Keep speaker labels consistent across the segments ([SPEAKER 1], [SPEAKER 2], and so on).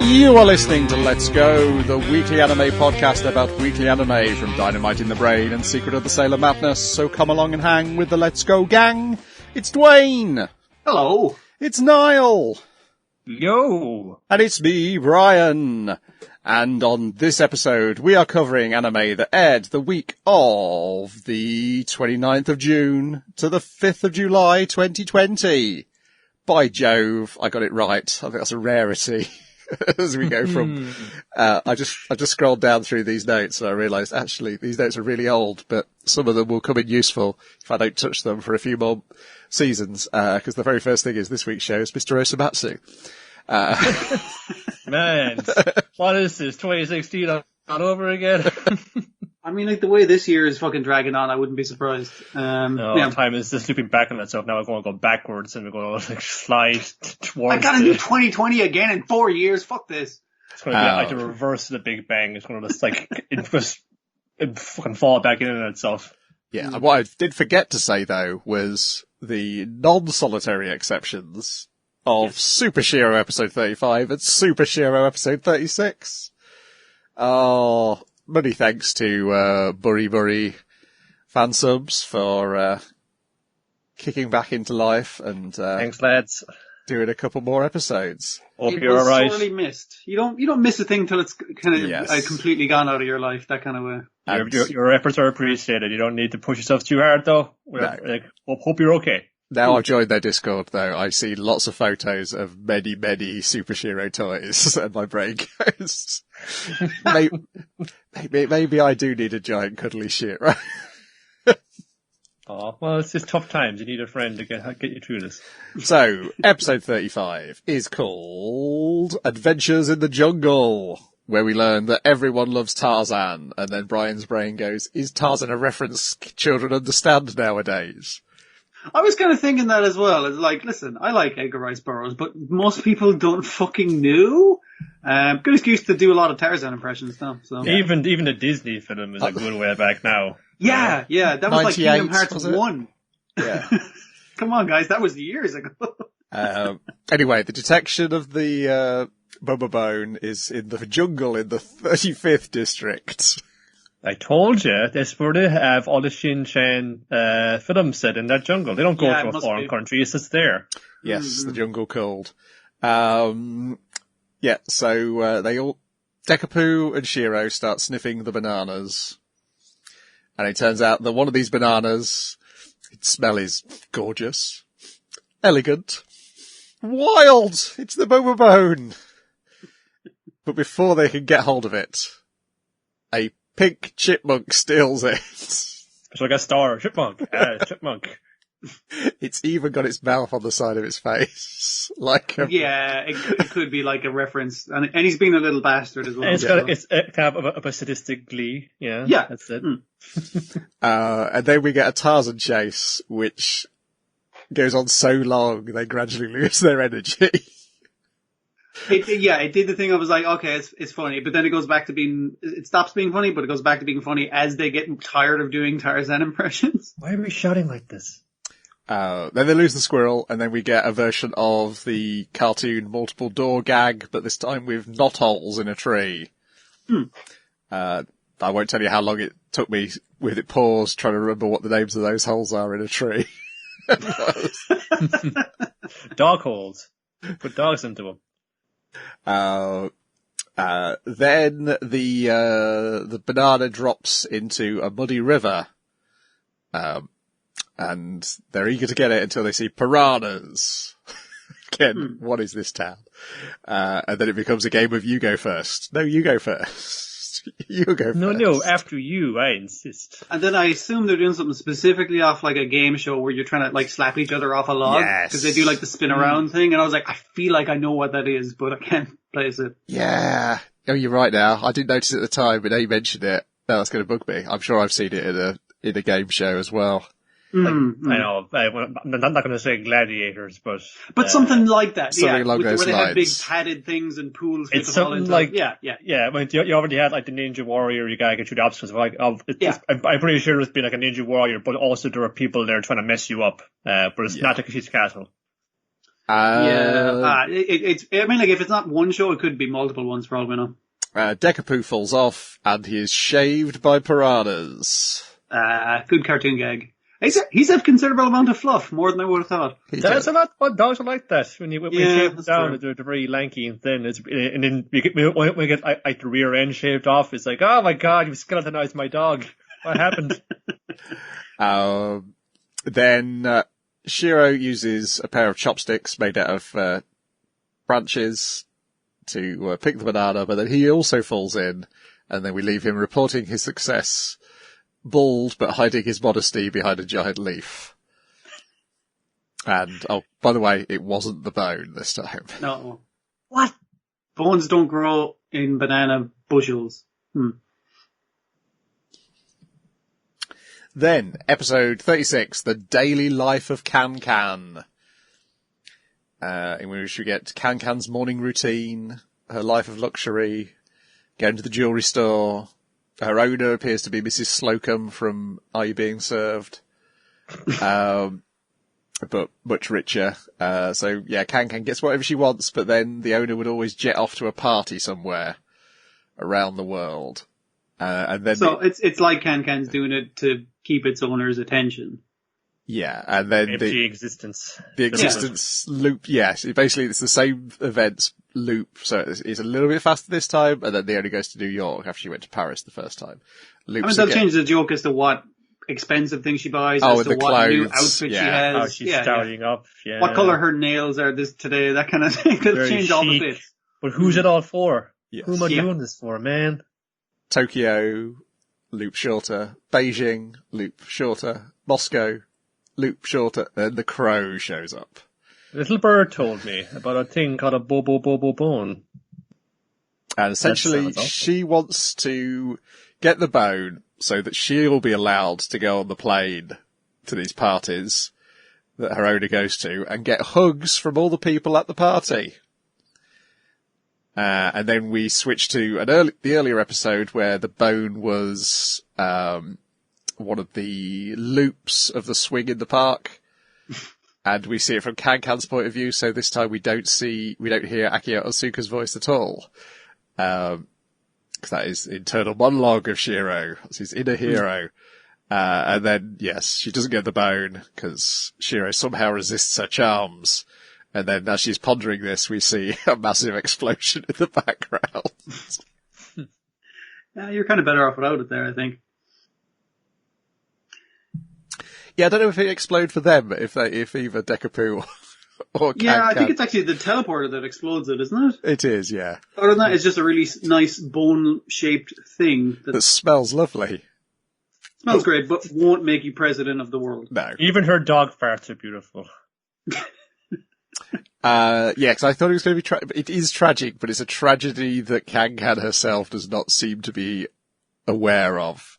[SPEAKER 1] You are listening to Let's Go, the weekly anime podcast about weekly anime from Dynamite in the Brain and Secret of the Sailor Madness. So come along and hang with the Let's Go gang. It's Dwayne.
[SPEAKER 2] Hello.
[SPEAKER 1] It's Niall.
[SPEAKER 3] Yo.
[SPEAKER 1] And it's me, Brian. And on this episode, we are covering anime that aired the week of the 29th of June to the 5th of July 2020. By Jove, I got it right. I think that's a rarity. As we go from, I just scrolled down through these notes and I realised actually these notes are really old, but some of them will come in useful if I don't touch them for a few more seasons, because the very first thing is this week's show is Mr. Osamatsu.
[SPEAKER 3] Man, what is this, 2016 all over again?
[SPEAKER 2] I mean, like, the way this year is fucking dragging on, I wouldn't be surprised.
[SPEAKER 3] Time is just looping back on itself. Now we're going to go backwards and we're going to like slide towards.
[SPEAKER 2] I gotta do 2020 again in 4 years. Fuck this.
[SPEAKER 3] It's going to be like the reverse of the Big Bang. It's going to just like it fucking fall back in on itself.
[SPEAKER 1] Yeah, and what I did forget to say though was the non-solitary exceptions of Super Shiro episode 35 and Super Shiro episode 36. Oh, many thanks to Burry Burry fansubs for kicking back into life and
[SPEAKER 3] thanks, lads.
[SPEAKER 1] Doing a couple more episodes.
[SPEAKER 3] Hope
[SPEAKER 2] it
[SPEAKER 3] you're
[SPEAKER 2] was
[SPEAKER 3] alright.
[SPEAKER 2] sorely missed. You don't miss a thing till it's kind of completely gone out of your life. That kind of way.
[SPEAKER 3] Your efforts are appreciated. You don't need to push yourself too hard, though. Hope you're okay.
[SPEAKER 1] Now I've joined their Discord, though, I see lots of photos of many, many Super Shiro toys, and my brain goes, maybe I do need a giant cuddly Shiro.
[SPEAKER 3] Oh, well, it's just tough times. You need a friend to get you through this.
[SPEAKER 1] So, episode 35 is called Adventures in the Jungle, where we learn that everyone loves Tarzan, and then Brian's brain goes, is Tarzan a reference children understand nowadays?
[SPEAKER 2] I was kind of thinking that as well. It's like, listen, I like Edgar Rice Burroughs, but most people don't fucking know. Good excuse to do a lot of Tarzan impressions now. So.
[SPEAKER 3] Even the Disney film is a good way back now.
[SPEAKER 2] Yeah, that was like Kingdom Hearts 1.
[SPEAKER 1] Yeah.
[SPEAKER 2] Come on, guys, that was years ago.
[SPEAKER 1] Anyway, the detection of the Bubba Bone is in the jungle in the 35th district.
[SPEAKER 3] I told you, that's where they have all the Shin-Chan films set in that jungle. They don't go to a foreign country, it's just there.
[SPEAKER 1] Yes, the jungle called. So they all, Deku and Shiro start sniffing the bananas. And it turns out that one of these bananas, its smell is gorgeous, elegant, wild. It's the Bubba Bone. But before they can get hold of it, a pink chipmunk steals it.
[SPEAKER 3] It's like a star, chipmunk.
[SPEAKER 1] It's even got its mouth on the side of its face.
[SPEAKER 2] It could be like a reference. And he's being a little bastard as well.
[SPEAKER 3] And it's kind of a sadistic glee. Yeah. That's it.
[SPEAKER 1] And then we get a Tarzan chase, which goes on so long, they gradually lose their energy.
[SPEAKER 2] It did the thing. I was like, okay, it's funny, but then it stops being funny, but it goes back to being funny as they get tired of doing Tarzan impressions.
[SPEAKER 3] Why are we shouting like this?
[SPEAKER 1] Then they lose the squirrel, and then we get a version of the cartoon multiple door gag, but this time with knot holes in a tree. I won't tell you how long it took me with it paused trying to remember what the names of those holes are in a tree.
[SPEAKER 3] Dog holes. Put dogs into them.
[SPEAKER 1] Then the banana drops into a muddy river. And they're eager to get it until they see piranhas. Again, what is this town? And then it becomes a game of you go first. No, you go first. You go first.
[SPEAKER 3] No, after you, I insist.
[SPEAKER 2] And then I assume they're doing something specifically off like a game show where you're trying to like slap each other off a log.
[SPEAKER 1] Yes.
[SPEAKER 2] Because they do like the spin around thing. And I was like, I feel like I know what that is, but I can't place it.
[SPEAKER 1] Yeah. Oh, you're right now. I didn't notice it at the time, but now you mentioned it. Now that's going to bug me. I'm sure I've seen it in a game show as well.
[SPEAKER 3] I know, I'm not going to say gladiators, but
[SPEAKER 2] something like that,
[SPEAKER 1] something along those
[SPEAKER 2] where they have big
[SPEAKER 1] lines.
[SPEAKER 2] padded things and pools.
[SPEAKER 3] It's something like,
[SPEAKER 2] yeah.
[SPEAKER 3] I mean, you already had like the Ninja Warrior, you gotta get through the obstacles. I'm pretty sure it's been like a Ninja Warrior, but also there are people there trying to mess you up. But it's not like a Castle.
[SPEAKER 2] It's. I mean, like if it's not one show, it could be multiple ones for all we know.
[SPEAKER 1] Dekapoo falls off, and he is shaved by piranhas.
[SPEAKER 2] Good cartoon gag. He's a considerable amount of fluff, more than I would have thought.
[SPEAKER 3] There's a lot of dogs are like that. When you shave them down,
[SPEAKER 2] true.
[SPEAKER 3] they're very lanky and thin. And then we get like the rear end shaved off. It's like, oh my god, you've skeletonized my dog. What happened?
[SPEAKER 1] Then Shiro uses a pair of chopsticks made out of branches to pick the banana, but then he also falls in, and then we leave him reporting his success, bald but hiding his modesty behind a giant leaf. And, oh, by the way, it wasn't the bone this time.
[SPEAKER 2] No. What? Bones don't grow in banana bushels.
[SPEAKER 1] Then, episode 36, The Daily Life of CanCan. In which we get CanCan's morning routine, her life of luxury, going to the jewellery store. Her owner appears to be Mrs. Slocum from Are You Being Served? But much richer. So yeah, CanCan gets whatever she wants, but then the owner would always jet off to a party somewhere around the world. And then
[SPEAKER 2] it's like CanCan's doing it to keep its owner's attention.
[SPEAKER 1] Yeah, and then
[SPEAKER 3] the existence.
[SPEAKER 1] The existence loop, yes. Basically, it's the same events loop, so it's a little bit faster this time, and then they only goes to New York after she went to Paris the first time.
[SPEAKER 2] They'll change the joke as to what expensive things she buys, as to what
[SPEAKER 1] clothes,
[SPEAKER 2] new outfit she has.
[SPEAKER 3] Oh, she's starting up. Yeah.
[SPEAKER 2] What colour her nails are today, that kind of thing. They'll change all the bits.
[SPEAKER 3] But who's it all for?
[SPEAKER 1] Yes.
[SPEAKER 3] Who am I doing this for, man?
[SPEAKER 1] Tokyo, loop shorter. Beijing, loop shorter. Moscow, loop shorter. Then the crow shows up.
[SPEAKER 3] A little bird told me about a thing called a bobo bone.
[SPEAKER 1] And essentially, she wants to get the bone so that she'll be allowed to go on the plane to these parties that her owner goes to and get hugs from all the people at the party. And then we switch to the earlier episode where the bone was one of the loops of the swing in the park. And we see it from CanCan's point of view, so this time we don't hear Akio Asuka's voice at all. Because that is internal monologue of Shiro. That's his inner hero. And then, yes, she doesn't get the bone, because Shiro somehow resists her charms. And then as she's pondering this, we see a massive explosion in the background.
[SPEAKER 2] Yeah, you're kind of better off without it there, I think.
[SPEAKER 1] Yeah, I don't know if it exploded for them, if either Dekapoo or CanCan.
[SPEAKER 2] Yeah, I think it's actually the teleporter that explodes it, isn't it?
[SPEAKER 1] It is, yeah.
[SPEAKER 2] Other than that, it's just a really nice bone-shaped thing.
[SPEAKER 1] That smells lovely.
[SPEAKER 2] Smells great, but won't make you president of the world.
[SPEAKER 1] No.
[SPEAKER 3] Even her dog farts are beautiful.
[SPEAKER 1] Yeah, because I thought it was going to be it is tragic, but it's a tragedy that CanCan herself does not seem to be aware of.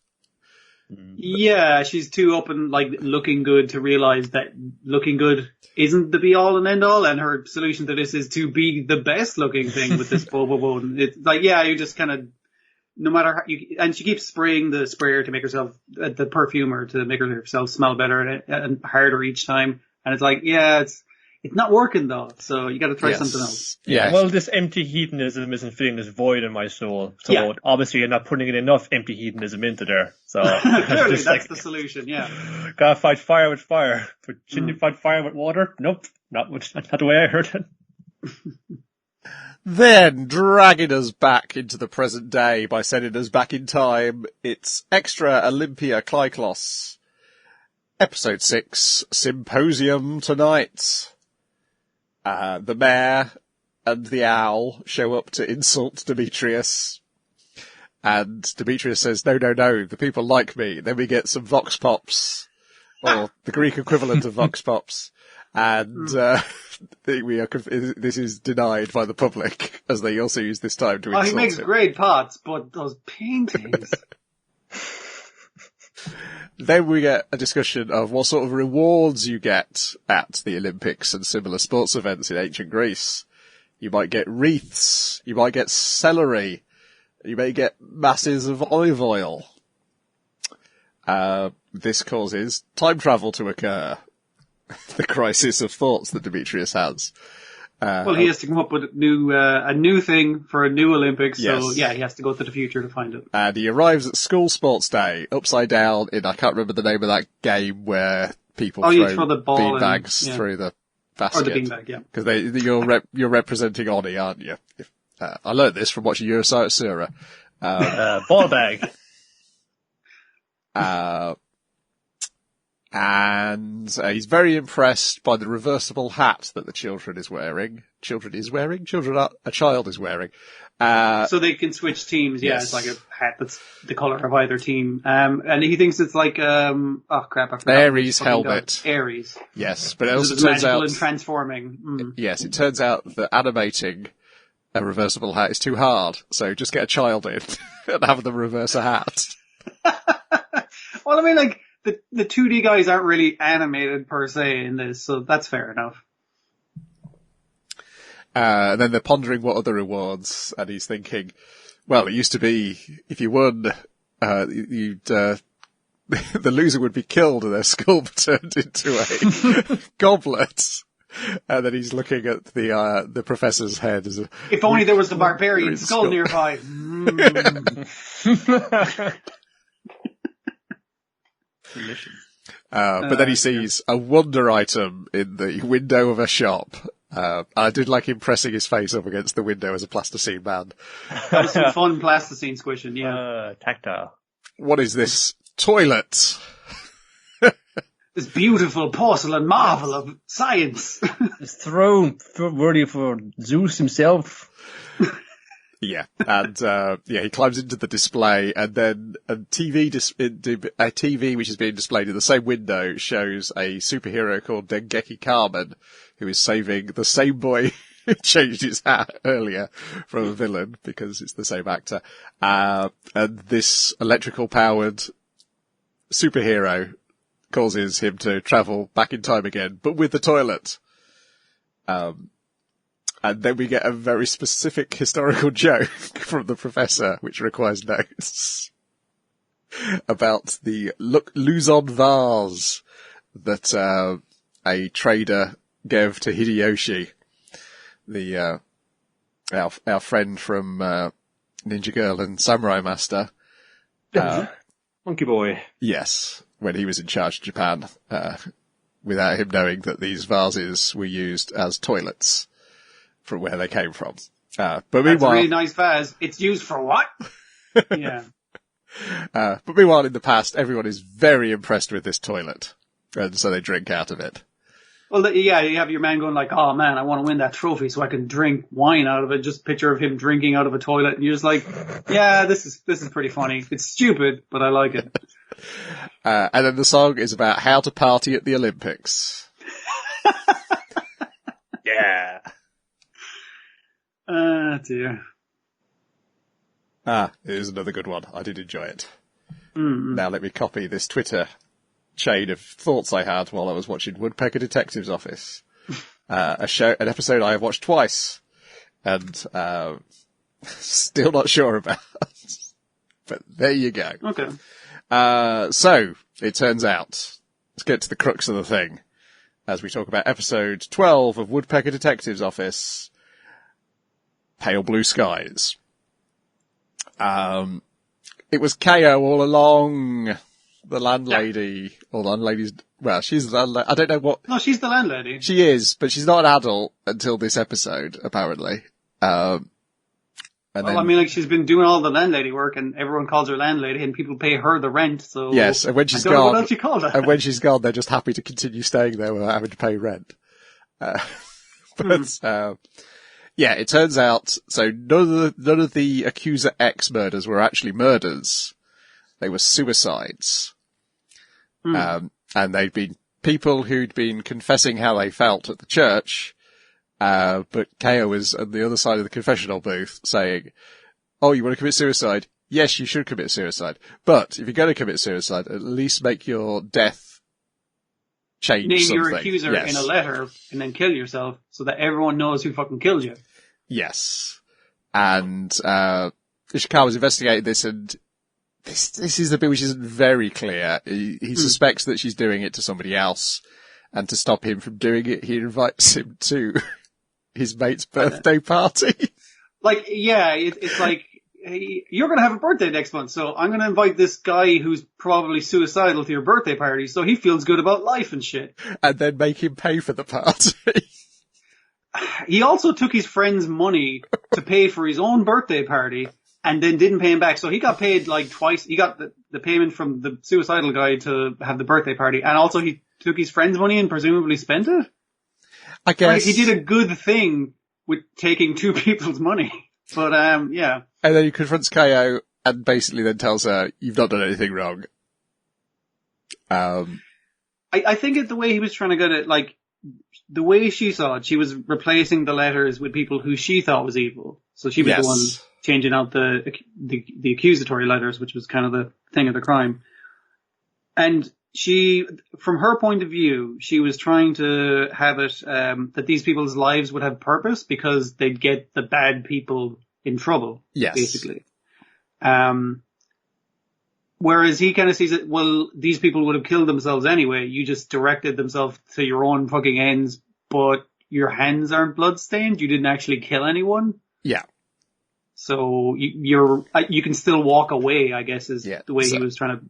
[SPEAKER 2] Yeah, she's too up and looking good to realise that looking good isn't the be all and end all, and her solution to this is to be the best looking thing with this bobo bone. It's like, yeah, you just kind of, no matter how and she keeps spraying the sprayer to make herself, the perfumer to make herself smell better and harder each time, and it's like, yeah, it's not working though, so you gotta try something else.
[SPEAKER 3] Yeah. Well, this empty hedonism isn't filling this void in my soul. So obviously you're not putting in enough empty hedonism into there. So
[SPEAKER 2] clearly that's the solution, yeah.
[SPEAKER 3] Gotta fight fire with fire. But shouldn't you fight fire with water? Nope. Not the way I heard it.
[SPEAKER 1] Then, dragging us back into the present day by sending us back in time, it's Extra Olympia Kyklos. Episode 6, Symposium Tonight. The mayor and the owl show up to insult Demetrius. And Demetrius says, no, the people like me. Then we get some vox pops, or the Greek equivalent of vox pops. And this is denied by the public, as they also use this time to insult him.
[SPEAKER 2] He makes great pots, but those paintings...
[SPEAKER 1] Then we get a discussion of what sort of rewards you get at the Olympics and similar sports events in ancient Greece. You might get wreaths, you might get celery, you may get masses of olive oil. This causes time travel to occur. the crisis of thoughts that Demetrius has.
[SPEAKER 2] Well, he has to come up with a new thing for a new Olympics, so
[SPEAKER 1] Yes.
[SPEAKER 2] yeah, he has to go to the future to find it.
[SPEAKER 1] And he arrives at school sports day, upside down in, I can't remember the name of that game where people throw
[SPEAKER 2] the ball
[SPEAKER 1] beanbags through the basket.
[SPEAKER 2] Or the beanbag, yeah.
[SPEAKER 1] Because you're representing Oni, aren't you? I learned this from watching Euroscience Sura.
[SPEAKER 3] Ball bag.
[SPEAKER 1] And he's very impressed by the reversible hat that the children is wearing. A child is wearing.
[SPEAKER 2] So they can switch teams, yeah,
[SPEAKER 1] Yes.
[SPEAKER 2] it's like a hat that's the colour of either team. And he thinks it's like, I forgot.
[SPEAKER 1] Ares helmet.
[SPEAKER 2] Ares.
[SPEAKER 1] Yes, but it also
[SPEAKER 2] It's
[SPEAKER 1] turns
[SPEAKER 2] magical
[SPEAKER 1] out...
[SPEAKER 2] and transforming.
[SPEAKER 1] Yes, it turns out that animating a reversible hat is too hard, so just get a child in and have them reverse a hat.
[SPEAKER 2] Well, I mean, like, the 2D guys aren't really animated per se in this, so that's fair enough.
[SPEAKER 1] And then they're pondering what other rewards, and he's thinking, well, it used to be, if you won, the loser would be killed and their skull turned into a goblet. And then he's looking at the professor's head as a...
[SPEAKER 2] If only there was the barbarian skull nearby.
[SPEAKER 1] But then he sees a wonder item in the window of a shop. I did like him pressing his face up against the window as a plasticine man.
[SPEAKER 2] That was some fun plasticine squishing, yeah.
[SPEAKER 3] Tactile.
[SPEAKER 1] What is this? Toilet!
[SPEAKER 2] This beautiful porcelain marvel of science.
[SPEAKER 3] It's throne worthy for Zeus himself.
[SPEAKER 1] Yeah, and he climbs into the display, and then a TV which is being displayed in the same window shows a superhero called Dengeki Carmen, who is saving the same boy who changed his hat earlier from a villain, because it's the same actor. And this electrical-powered superhero causes him to travel back in time again, but with the toilet. And then we get a very specific historical joke from the professor, which requires notes, about the Luzon vase that a trader gave to Hideyoshi, our friend from Ninja Girl and Samurai Master.
[SPEAKER 3] Monkey boy.
[SPEAKER 1] Yes, when he was in charge of Japan, without him knowing that these vases were used as toilets from where they came from. But meanwhile,
[SPEAKER 2] that's a really nice vase. It's used for what? Yeah.
[SPEAKER 1] But meanwhile, in the past, everyone is very impressed with this toilet, and so they drink out of it.
[SPEAKER 2] Well, yeah, you have your man going like, oh man, I want to win that trophy so I can drink wine out of it. Just picture of him drinking out of a toilet, and you're just like, yeah, this is pretty funny. It's stupid, but I like it.
[SPEAKER 1] And then the song is about how to party at the Olympics.
[SPEAKER 3] Yeah.
[SPEAKER 2] Dear.
[SPEAKER 1] Here's another good one. I did enjoy it. Now let me copy this Twitter chain of thoughts I had while I was watching Woodpecker Detective's Office. An episode I have watched twice, and still not sure about. But there you go.
[SPEAKER 2] Okay.
[SPEAKER 1] So, it turns out, let's get to the crux of the thing, as we talk about episode 12 of Woodpecker Detective's Office, Pale Blue Skies. It was KO all along, the landlady, or the landlady's, well, she's the landlady, I don't know what.
[SPEAKER 2] No, she's the landlady.
[SPEAKER 1] She is, but she's not an adult until this episode, apparently. I
[SPEAKER 2] mean, like, she's been doing all the landlady work, and everyone calls her landlady, and people pay her the rent, so...
[SPEAKER 1] Yes, and when she's
[SPEAKER 2] I don't know
[SPEAKER 1] gone...
[SPEAKER 2] what else you call her.
[SPEAKER 1] And when she's gone, they're just happy to continue staying there without having to pay rent. Yeah, it turns out, so none of the Accuser X murders were actually murders. They were suicides. And they'd been people who'd been confessing how they felt at the church, but Keo was on the other side of the confessional booth saying, oh, you want to commit suicide? Yes, you should commit suicide. But if you're going to commit suicide, at least make your death change
[SPEAKER 2] Name
[SPEAKER 1] something.
[SPEAKER 2] your accuser in a letter and then kill yourself so that everyone knows who fucking killed you.
[SPEAKER 1] Yes. And Ishikawa's investigated this, and this is the bit which isn't very clear. He suspects that she's doing it to somebody else, and to stop him from doing it, he invites him to his mate's birthday party.
[SPEAKER 2] Like, yeah, it's like, hey, you're going to have a birthday next month, so I'm going to invite this guy who's probably suicidal to your birthday party, so he feels good about life and shit.
[SPEAKER 1] And then make him pay for the party.
[SPEAKER 2] He also took his friend's money to pay for his own birthday party and then didn't pay him back. So he got paid like twice. He got the payment from the suicidal guy to have the birthday party, and also he took his friend's money and presumably spent it.
[SPEAKER 1] I guess.
[SPEAKER 2] Like, he did a good thing with taking two people's money. But, yeah.
[SPEAKER 1] And then he confronts Kaio and basically then tells her, you've not done anything wrong.
[SPEAKER 2] I think the way he was trying to get it, like, the way she saw it, she was replacing the letters with people who she thought was evil. So she was the one changing out the accusatory letters, which was kind of the thing of the crime. And she, from her point of view, she was trying to have it, that these people's lives would have purpose because they'd get the bad people in trouble.
[SPEAKER 1] Yes.
[SPEAKER 2] Basically. Whereas he kind of sees it, well, these people would have killed themselves anyway. You just directed themselves to your own fucking ends, but your hands aren't bloodstained. You didn't actually kill anyone.
[SPEAKER 1] Yeah.
[SPEAKER 2] So you can still walk away, I guess, is the way he was trying to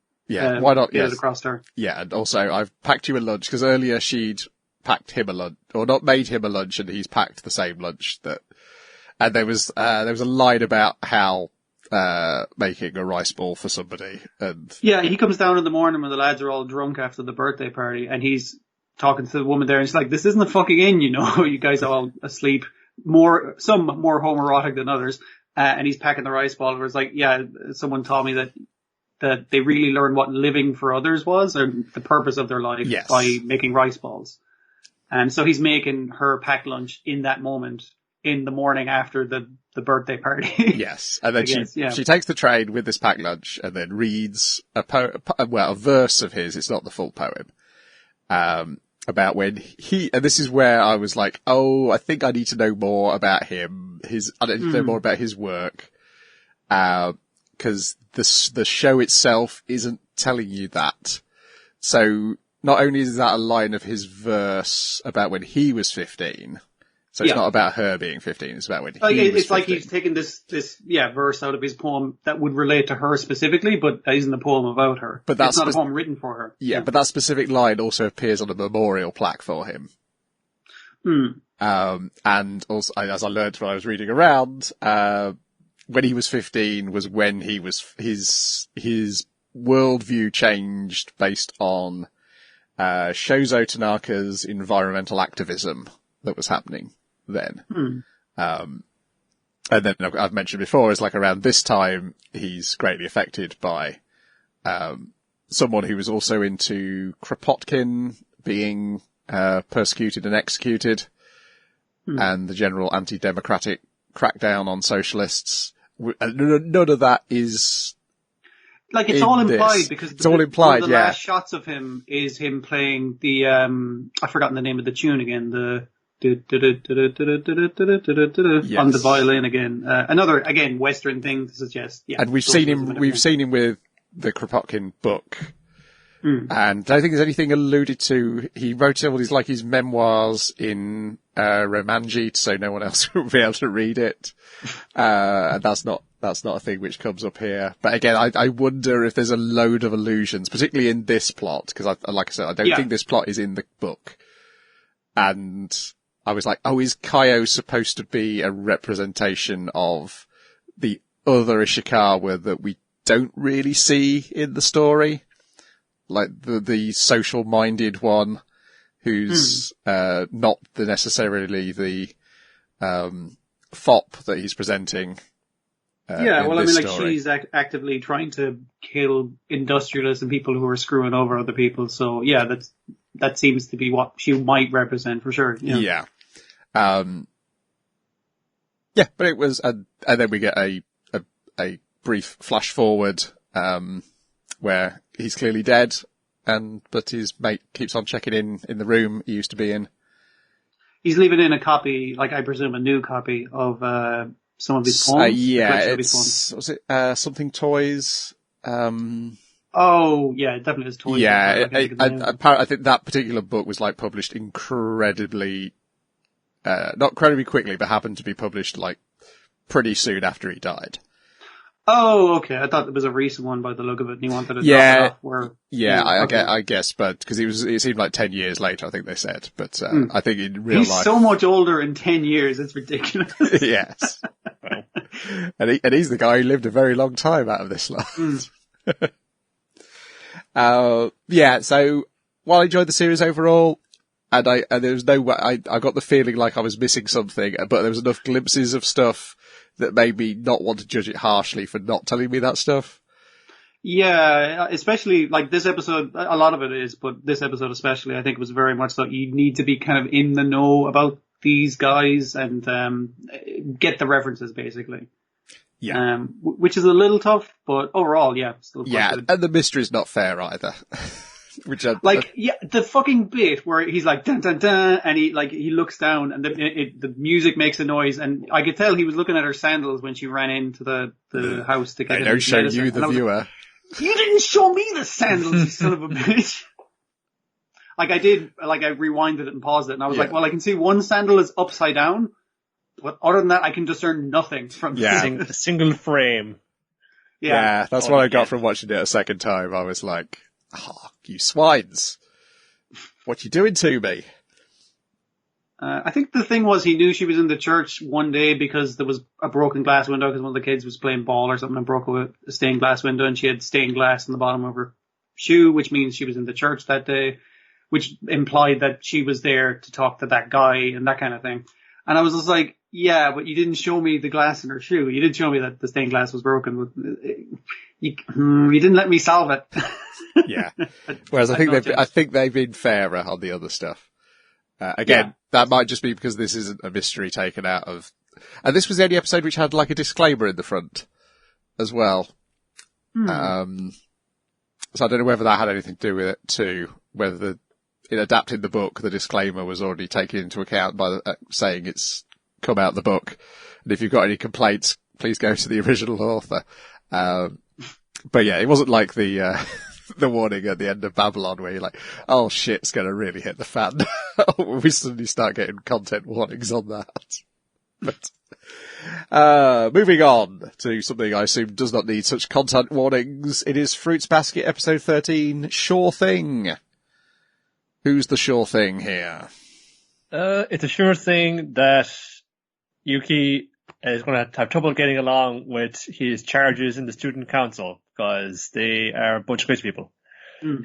[SPEAKER 1] why not?
[SPEAKER 2] get it across to her.
[SPEAKER 1] Yeah, and also I've packed you a lunch, because earlier she'd packed him a lunch, or not made him a lunch, and he's packed the same lunch and there was a line about how making a rice ball for somebody, and
[SPEAKER 2] yeah, he comes down in the morning when the lads are all drunk after the birthday party, and he's talking to the woman there, and she's like, "This isn't a fucking inn, you know. You guys are all asleep. Some more homoerotic than others." And he's packing the rice ball. Where it's like, yeah, someone taught me that they really learned what living for others was, or the purpose of their life, by making rice balls. And so he's making her pack lunch in that moment, in the morning after the birthday party.
[SPEAKER 1] Yes. And then she takes the train with this pack lunch and then reads a verse of his, it's not the full poem, about when and this is where I was like, oh, I think I need to know more about him, I need to know more about his work, because the show itself isn't telling you that. So not only is that a line of his verse about when he was 15, so it's not about her being 15, it's about when he was 15.
[SPEAKER 2] It's like he's taken this verse out of his poem that would relate to her specifically, but that isn't a poem about her. But it's not a poem written for her.
[SPEAKER 1] Yeah, but that specific line also appears on a memorial plaque for him. And also, as I learned when I was reading around, when he was 15 was when his worldview changed based on Shozo Tanaka's environmental activism that was happening then. And then I've mentioned before, is like around this time, he's greatly affected by someone who was also into Kropotkin being persecuted and executed, and the general anti-democratic crackdown on socialists. None of that is
[SPEAKER 2] like, it's all implied, because
[SPEAKER 1] it's all implied.
[SPEAKER 2] One of the last shots of him is him playing the I've forgotten the name of the tune again. The on the violin again. Another Western thing to suggest. Yeah,
[SPEAKER 1] and we've seen him with the Kropotkin book. And I don't think there's anything alluded to. He wrote all his memoirs in Romanji, so no one else will be able to read it. And that's not a thing which comes up here. But again, I wonder if there's a load of allusions, particularly in this plot, because like I said, I don't think this plot is in the book. And I was like, oh, is Kaio supposed to be a representation of the other Ishikawa that we don't really see in the story? Like the social-minded one, who's not necessarily the fop that he's presenting.
[SPEAKER 2] She's actively trying to kill industrialists and people who are screwing over other people. So yeah, that seems to be what she might represent for sure. Yeah.
[SPEAKER 1] But it was, and then we get a brief flash forward, where he's clearly dead, but his mate keeps on checking in the room he used to be in.
[SPEAKER 2] He's leaving in a copy, like I presume a new copy of some of his poems.
[SPEAKER 1] Was it Something Toys?
[SPEAKER 2] Oh, yeah, it definitely is toys.
[SPEAKER 1] Yeah, I think that particular book was like published incredibly, not incredibly quickly, but happened to be published like pretty soon after he died.
[SPEAKER 2] Oh, okay. I thought it was a recent one by the look of it, and he wanted to drop it off.
[SPEAKER 1] I guess, but because it seemed like 10 years later, I think they said. But I think in real life,
[SPEAKER 2] he's so much older in 10 years. It's ridiculous.
[SPEAKER 1] Yes, and he's the guy who lived a very long time out of this lot. So while I enjoyed the series overall, and there was no way, I got the feeling like I was missing something, but there was enough glimpses of stuff that made me not want to judge it harshly for not telling me that stuff.
[SPEAKER 2] Yeah, especially like this episode, a lot of it is, but this episode especially, I think was very much so you need to be kind of in the know about these guys and get the references basically.
[SPEAKER 1] Yeah.
[SPEAKER 2] Which is a little tough, but overall, yeah, still quite good.
[SPEAKER 1] And the mystery's not fair either.
[SPEAKER 2] The fucking bit where he's like dun dun dun, and he looks down, and the music makes a noise, and I could tell he was looking at her sandals when she ran into the house to get.
[SPEAKER 1] They don't show you, the viewer.
[SPEAKER 2] You didn't show me the sandals, you son of a bitch. I rewinded it and paused it, and I was like, well, I can see one sandal is upside down, but other than that, I can discern nothing from
[SPEAKER 3] a single frame.
[SPEAKER 1] Yeah, that's what I got from watching it a second time. I was like, oh, you swines. What you doing to me?
[SPEAKER 2] I think the thing was he knew she was in the church one day because there was a broken glass window because one of the kids was playing ball or something and broke a stained glass window, and she had stained glass in the bottom of her shoe, which means she was in the church that day, which implied that she was there to talk to that guy and that kind of thing. And I was just like, yeah, but you didn't show me the glass in her shoe. You didn't show me that the stained glass was broken. You didn't let me solve it.
[SPEAKER 1] Yeah. Whereas I think they've been fairer on the other stuff. That might just be because this isn't a mystery taken out of, and this was the only episode which had like a disclaimer in the front as well. So I don't know whether that had anything to do with it too, whether in adapting the book, the disclaimer was already taken into account by saying it's come out the book. And if you've got any complaints, please go to the original author. But yeah, it wasn't like the warning at the end of Babylon where you're like, oh shit, it's going to really hit the fan. We suddenly start getting content warnings on that. But, moving on to something I assume does not need such content warnings. It is Fruits Basket episode 13, Sure Thing. Who's the sure thing here?
[SPEAKER 3] It's a sure thing that Yuki is going to have trouble getting along with his charges in the student council because they are a bunch of crazy people.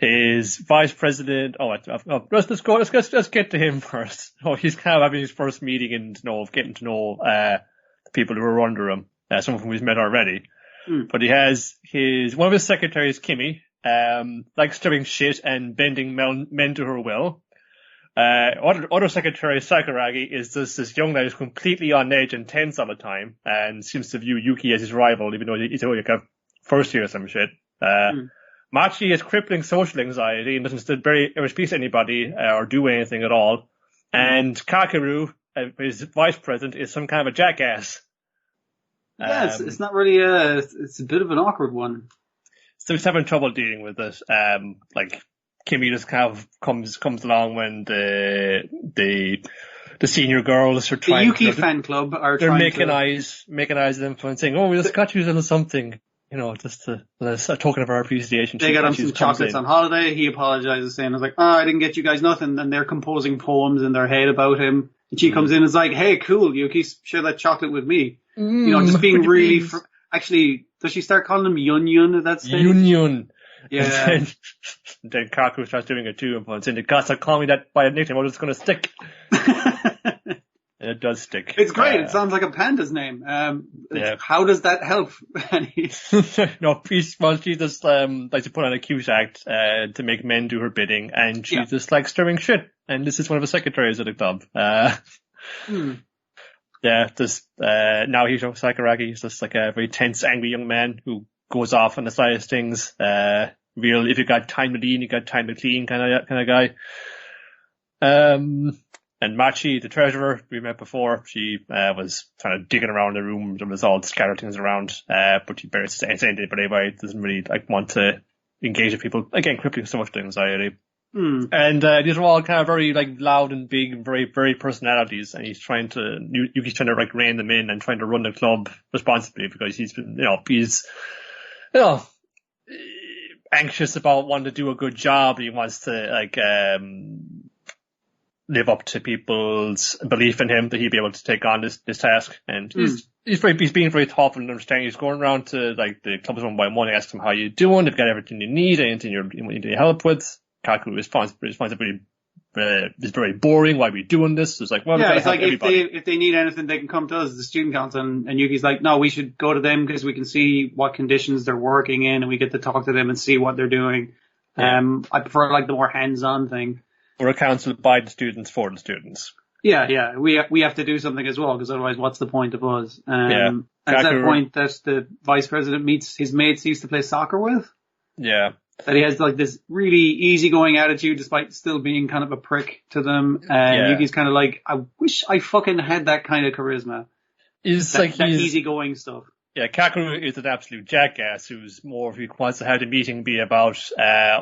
[SPEAKER 3] His vice president, let's get to him first. He's kind of having his first meeting and getting to know the people who are under him, some of whom he's met already. But he has one of his secretaries, Kimmy, likes stirring shit and bending men to her will. Other secretary, Sakuragi, is this young guy who's completely on edge and tense all the time and seems to view Yuki as his rival, even though he's only like a first year or some shit. Machi has crippling social anxiety and doesn't ever speak to anybody or do anything at all. And Kakeru, his vice president, is some kind of a jackass.
[SPEAKER 2] Yeah, it's not really it's a bit of an awkward one.
[SPEAKER 3] So he's having trouble dealing with it. Kimmy just kind of comes along when the senior girls are trying.
[SPEAKER 2] The Yuki fan club are
[SPEAKER 3] they're
[SPEAKER 2] trying
[SPEAKER 3] making eyes at them and saying, "Oh, we just got you a little something," just as a token of our appreciation.
[SPEAKER 2] They got him some chocolates on holiday. He apologizes, saying, "I was like, I didn't get you guys nothing," and they're composing poems in their head about him. And she comes in and is like, "Hey, cool, Yuki, share that chocolate with me." Just being really. Actually, does she start calling him Yun Yun at that stage?
[SPEAKER 3] Yun Yun.
[SPEAKER 2] Yeah.
[SPEAKER 3] And then Kaku starts doing it too and saying, "God, stop calling me that by a nickname, or it's going to stick." And it does stick.
[SPEAKER 2] It's great. It sounds like a panda's name. How does that help?
[SPEAKER 3] She just likes to put on a cute act to make men do her bidding, and she just likes stirring shit. And this is one of the secretaries at the club. Yeah, now he's Sakuragi. He's just like a very tense, angry young man who goes off on the side of things. Real, if you got time to lean, you got time to clean kind of guy. And Machi, the treasurer we met before, she was kind of digging around the room. There was all scattered things around, but she barely said anything. But anyway, doesn't really want to engage with people. Again, crippling so much to anxiety. And these are all kind of very like loud and big and very, very personalities, and Yuki's trying to like rein them in and trying to run the club responsibly because he's anxious about wanting to do a good job. He wants to like live up to people's belief in him that he'd be able to take on this task. And he's being very thoughtful and understanding. He's going around to like the clubs one by one, asking them how you doing, if you've got everything you need, anything you need help with. Kaku responds it's very boring. Why are we doing this? It's like, well,
[SPEAKER 2] yeah, it's like if they need anything, they can come to us, the student council. And Yuki's like, no, we should go to them because we can see what conditions they're working in, and we get to talk to them and see what they're doing. Yeah. I prefer like the more hands-on thing.
[SPEAKER 3] We're a council by the students for the students.
[SPEAKER 2] Yeah. We have to do something as well, because otherwise, what's the point of us? At that point, that the vice president meets his mates he used to play soccer with.
[SPEAKER 3] Yeah.
[SPEAKER 2] That he has like this really easygoing attitude despite still being kind of a prick to them. And Yuki's kind of like, I wish I fucking had that kind of charisma. That easygoing stuff.
[SPEAKER 3] Yeah, Kakeru is an absolute jackass who wants to have the meeting be about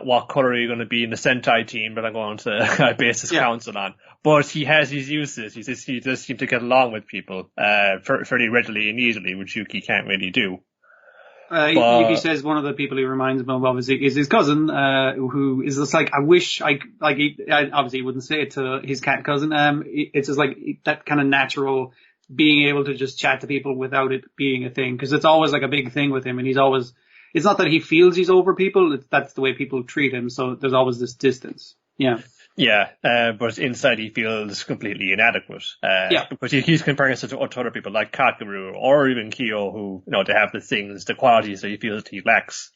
[SPEAKER 3] what color are you going to be in the Sentai team that I'm going to base his council on. But he has his uses. He does seem to get along with people fairly readily and easily, which Yuki can't really do.
[SPEAKER 2] Yuki says one of the people he reminds him of obviously is his cousin, who is just like, I wish obviously he wouldn't say it to his cat cousin. It's just like that kind of natural being able to just chat to people without it being a thing. Cause it's always like a big thing with him, and it's not that he feels he's over people, that's the way people treat him. So there's always this distance. Yeah.
[SPEAKER 3] Yeah, but inside he feels completely inadequate. Because he's comparing us to other people like Kakeru or even Kyo, who, they have the qualities that he feels that he lacks.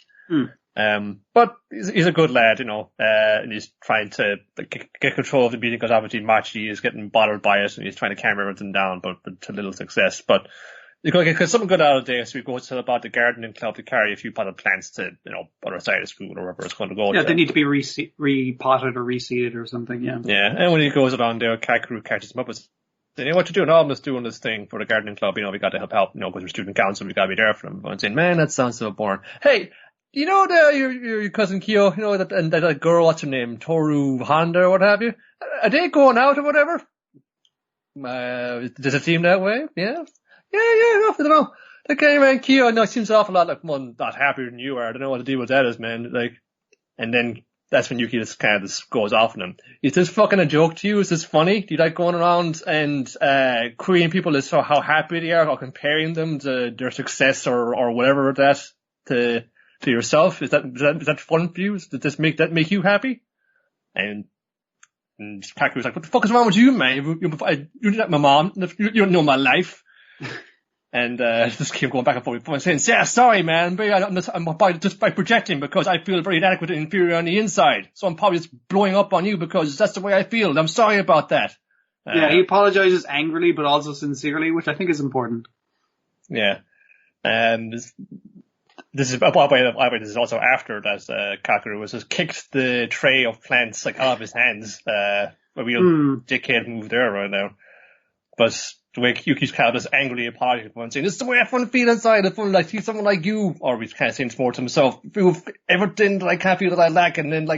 [SPEAKER 3] But he's a good lad, and he's trying to get control of the meeting because obviously Machi is getting bothered by it, and he's trying to calm everything down, but to little success. But you're going to get something good out of this. We go to about the gardening club to carry a few potted plants to, other side of school or wherever it's going to go.
[SPEAKER 2] Yeah, they need to be repotted or reseeded or something, yeah.
[SPEAKER 3] Yeah, and when he goes around there, Kakeru catches him up and says, what you doing? I'm just doing this thing for the gardening club. We got to help, because we're student council, we got to be there for them. I'm saying, man, that sounds so boring. Hey, your cousin Kyo, that girl, what's her name? Toru Honda or what have you? Are they going out or whatever? Does it seem that way? Yeah. Yeah, I don't know. That guy, man, Kyo, seems an awful lot like one not happier than you are. I don't know what to do with that is, man. And then that's when Yuki just kind of goes off on him. Is this fucking a joke to you? Is this funny? Do you like going around and querying people as to how happy they are, or comparing them to their success or whatever that to yourself? Is that fun for you? Does this make you happy? And Kakeru's like, what the fuck is wrong with you, man? You're not my mom. You don't know my life. And just keep going back and forth and saying, yeah, sorry, man, I'm just by projecting because I feel very inadequate and inferior on the inside. So I'm probably just blowing up on you because that's the way I feel. I'm sorry about that.
[SPEAKER 2] He apologizes angrily but also sincerely, which I think is important.
[SPEAKER 3] Yeah. And this is, by the way, this is also after that Kakeru was just kicked the tray of plants out of his hands. A real dickhead move there right now. But the way Yuki's kind of just angrily apologizing for him, saying, this is the way I want to feel inside. I want to see someone like you. Or he's kind of saying more to himself. If you have everything that I can't feel that I lack, and then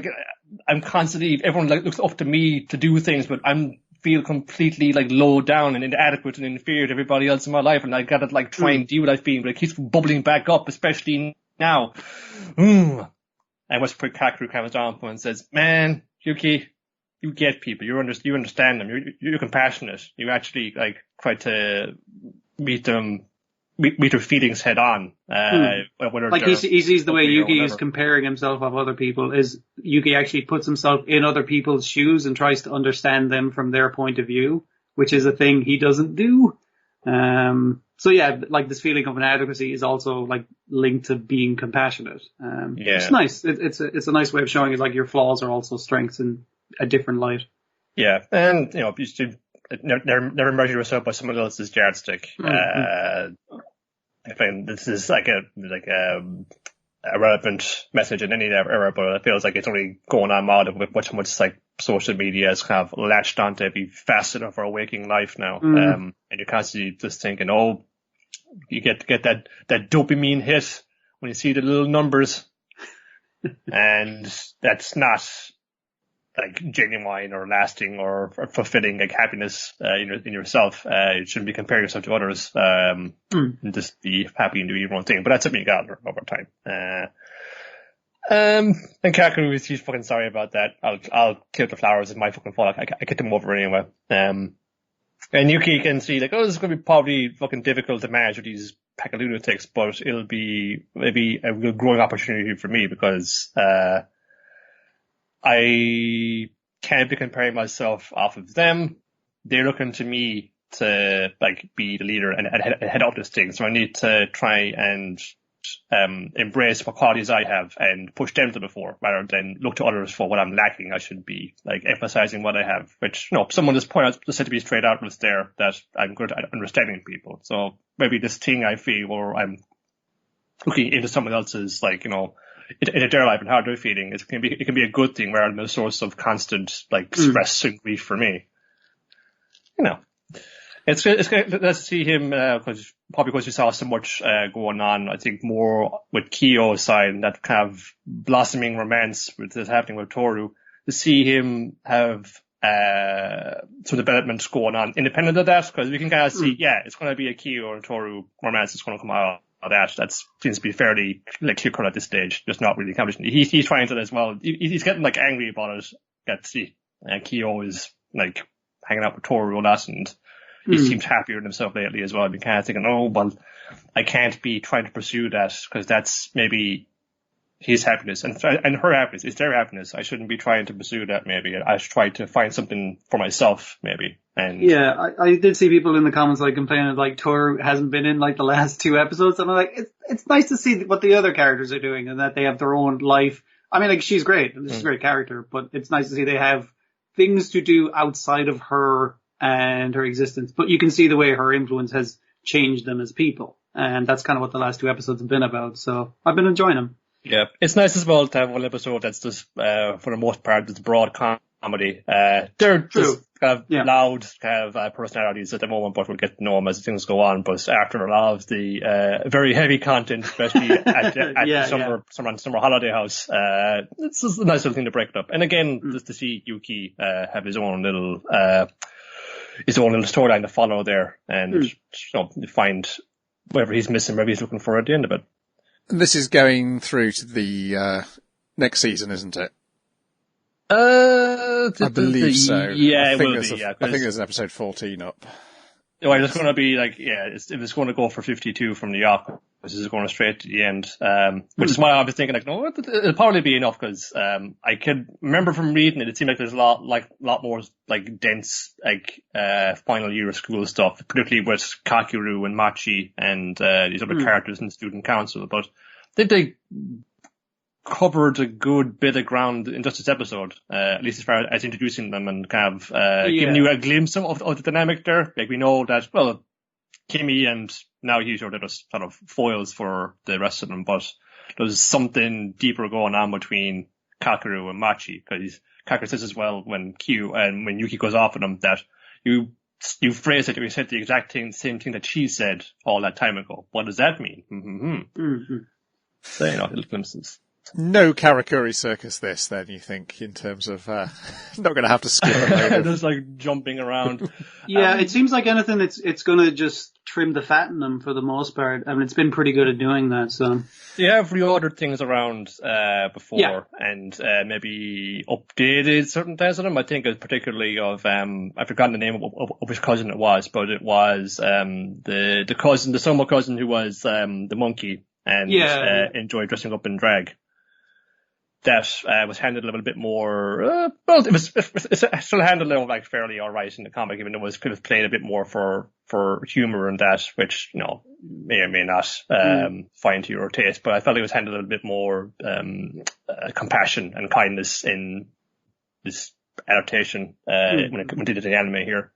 [SPEAKER 3] I'm constantly, everyone looks up to me to do things, but I'm feel completely low down and inadequate and inferior to everybody else in my life, and I gotta try and deal with that feeling, but it keeps bubbling back up, especially now. And what's Kakeru comes down and says, man, Yuki, you get people. You understand them. You're compassionate. You actually try to meet their feelings head on.
[SPEAKER 2] He sees the way Yuki is comparing himself of other people. Is Yuki actually puts himself in other people's shoes and tries to understand them from their point of view, which is a thing he doesn't do. So yeah, this feeling of inadequacy is also linked to being compassionate. It's nice. It's a nice way of showing it. Your flaws are also strengths in a different light.
[SPEAKER 3] Yeah, and you should never measure yourself by someone else's yardstick. I find this is a relevant message in any era, but it feels like it's only going on more with how much social media has kind of latched onto every facet of our waking life now. And you're constantly just thinking, you get that dopamine hit when you see the little numbers. And that's not like genuine or lasting or fulfilling like happiness in yourself. You shouldn't be comparing yourself to others and just be happy and do your own thing. But that's something you got over time. And Kaku, he's fucking sorry about that. I'll kill the flowers. It's my fucking fault. I get them over anyway. And Yuki can see like, oh, this is going to be probably fucking difficult to manage with these pack of lunatics, but it'll be maybe a real growing opportunity for me because I can't be comparing myself off of them. They're looking to me to like be the leader and head up this thing. So I need to try and embrace what qualities I have and push them to the fore rather than look to others for what I'm lacking. I should be like emphasizing what I have, which, someone just pointed out, just said to be straight out was there that I'm good at understanding people. So maybe this thing I feel or I'm looking into someone else's, like, in their life and how they're feeling, it can be a good thing rather than a source of constant like stress and grief for me. It's good. Let's see him probably because we saw so much going on. I think more with Kyo's side and that kind of blossoming romance that's happening with Toru. To see him have some development going on independent of that, because we can kind of see, it's going to be a Kyo and Toru romance that's going to come out of that. That seems to be fairly like clear cut at this stage. Just not really accomplishing. He's trying to as well. He's getting like angry about it. Get to see, and Kyo is like hanging out with Toru a lot and. He seems happier with himself lately as well. I've been kind of thinking, I can't be trying to pursue that because that's maybe his happiness and her happiness. It's their happiness. I shouldn't be trying to pursue that maybe. I should try to find something for myself maybe. And
[SPEAKER 2] yeah, I did see people in the comments like complaining like Toru hasn't been in like the last 2 episodes, and I'm like, it's nice to see what the other characters are doing and that they have their own life. I mean, like, she's great and she's a great character, but it's nice to see they have things to do outside of her and her existence, but you can see the way her influence has changed them as people, and that's kind of what the last 2 episodes have been about, so I've been enjoying them.
[SPEAKER 3] Yeah, it's nice as well to have one episode that's just, for the most part, it's broad comedy. They're just kind of loud kind of personalities at the moment, but we'll get to know them as things go on, but after a lot of the very heavy content, especially at the summer holiday house, it's just a nice little thing to break it up. And again, just to see Yuki have his own little storyline to follow there and find whatever he's missing, whatever he's looking for at the end of it.
[SPEAKER 1] And this is going through to the next season, isn't it? I believe so.
[SPEAKER 3] Yeah,
[SPEAKER 1] I think there's an episode 14 up.
[SPEAKER 3] Well, it's going to be like, it's going to go for 52 from the off. This is going straight to the end, which is why I was thinking like, no, it'll probably be enough because I could remember from reading it. It seemed like there's a lot more like dense like final year of school stuff, particularly with Kakuru and Machi and these other characters in the student council. But I think they covered a good bit of ground in just this episode, at least as far as introducing them and kind of giving you a glimpse of the dynamic there. Like we know that, well, Kimi and now Hiro, they're just sort of foils for the rest of them, but there's something deeper going on between Kakuru and Machi, because Kakuru says as well when Yuki goes off at him that you phrase it, you said the exact same thing that she said all that time ago. What does that mean? So, little glimpses.
[SPEAKER 1] No Karakuri circus this, then, you think, in terms of not going to have to skip a load of...
[SPEAKER 3] Just like jumping around.
[SPEAKER 2] Yeah, it seems like anything it's going to just trim the fat in them for the most part. I mean, it's been pretty good at doing that, so...
[SPEAKER 3] They have reordered things around before and maybe updated certain things of them. I think particularly of, I've forgotten the name of which cousin it was, but it was the summer cousin who was the monkey and enjoyed dressing up in drag. That was handled a little bit more. It's still handled like fairly all right in the comic, even though it was kind of played a bit more for humor and that, which may or may not find to your taste. But I felt it was handled a little bit more compassion and kindness in this adaptation when it did it in the anime here.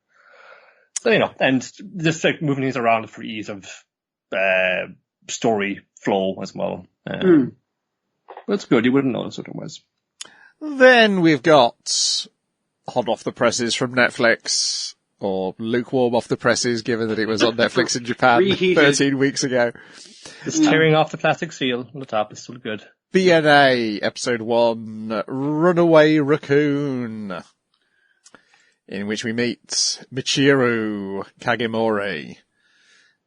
[SPEAKER 3] So and just like moving things around for ease of story flow as well. That's good. You wouldn't notice otherwise.
[SPEAKER 1] Then we've got hot off the presses from Netflix, or lukewarm off the presses, given that it was on Netflix in Japan
[SPEAKER 2] Reheated.
[SPEAKER 1] 13 weeks ago.
[SPEAKER 3] Just tearing off the plastic seal on the top is still good.
[SPEAKER 1] BNA, episode 1, Runaway Raccoon, in which we meet Michiru Kagemori,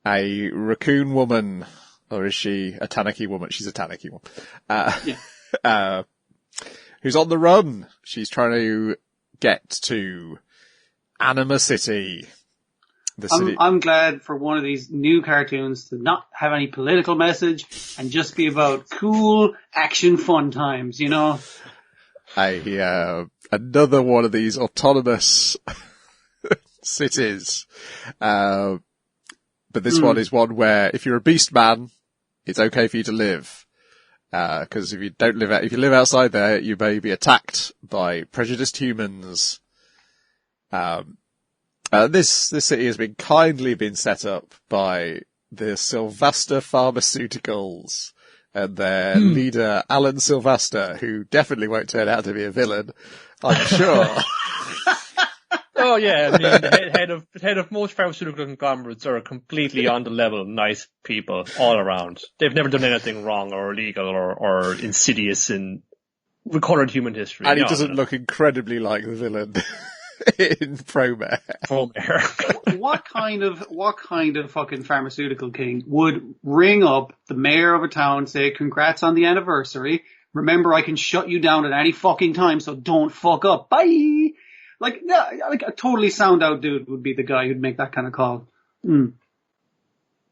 [SPEAKER 1] a raccoon woman, or is she a Tanuki woman? She's a Tanuki woman. Who's on the run. She's trying to get to Anima City. The city.
[SPEAKER 2] I'm glad for one of these new cartoons to not have any political message and just be about cool action fun times, you know?
[SPEAKER 1] Another one of these autonomous cities. But this one is one where if you're a beast man, it's okay for you to live. Cause if you live outside there, you may be attacked by prejudiced humans. This city has been kindly set up by the Sylvester Pharmaceuticals and their leader, Alan Sylvester, who definitely won't turn out to be a villain, I'm sure.
[SPEAKER 3] Oh yeah, I mean, the head of most pharmaceutical conglomerates are completely on the level, nice people all around. They've never done anything wrong or illegal or insidious in recorded human history.
[SPEAKER 1] And he doesn't look incredibly like the villain in Promare.
[SPEAKER 2] What kind of fucking pharmaceutical king would ring up the mayor of a town, say, congrats on the anniversary. Remember, I can shut you down at any fucking time, so don't fuck up. Bye! Like a totally sound out dude would be the guy who'd make that kind of call.
[SPEAKER 1] I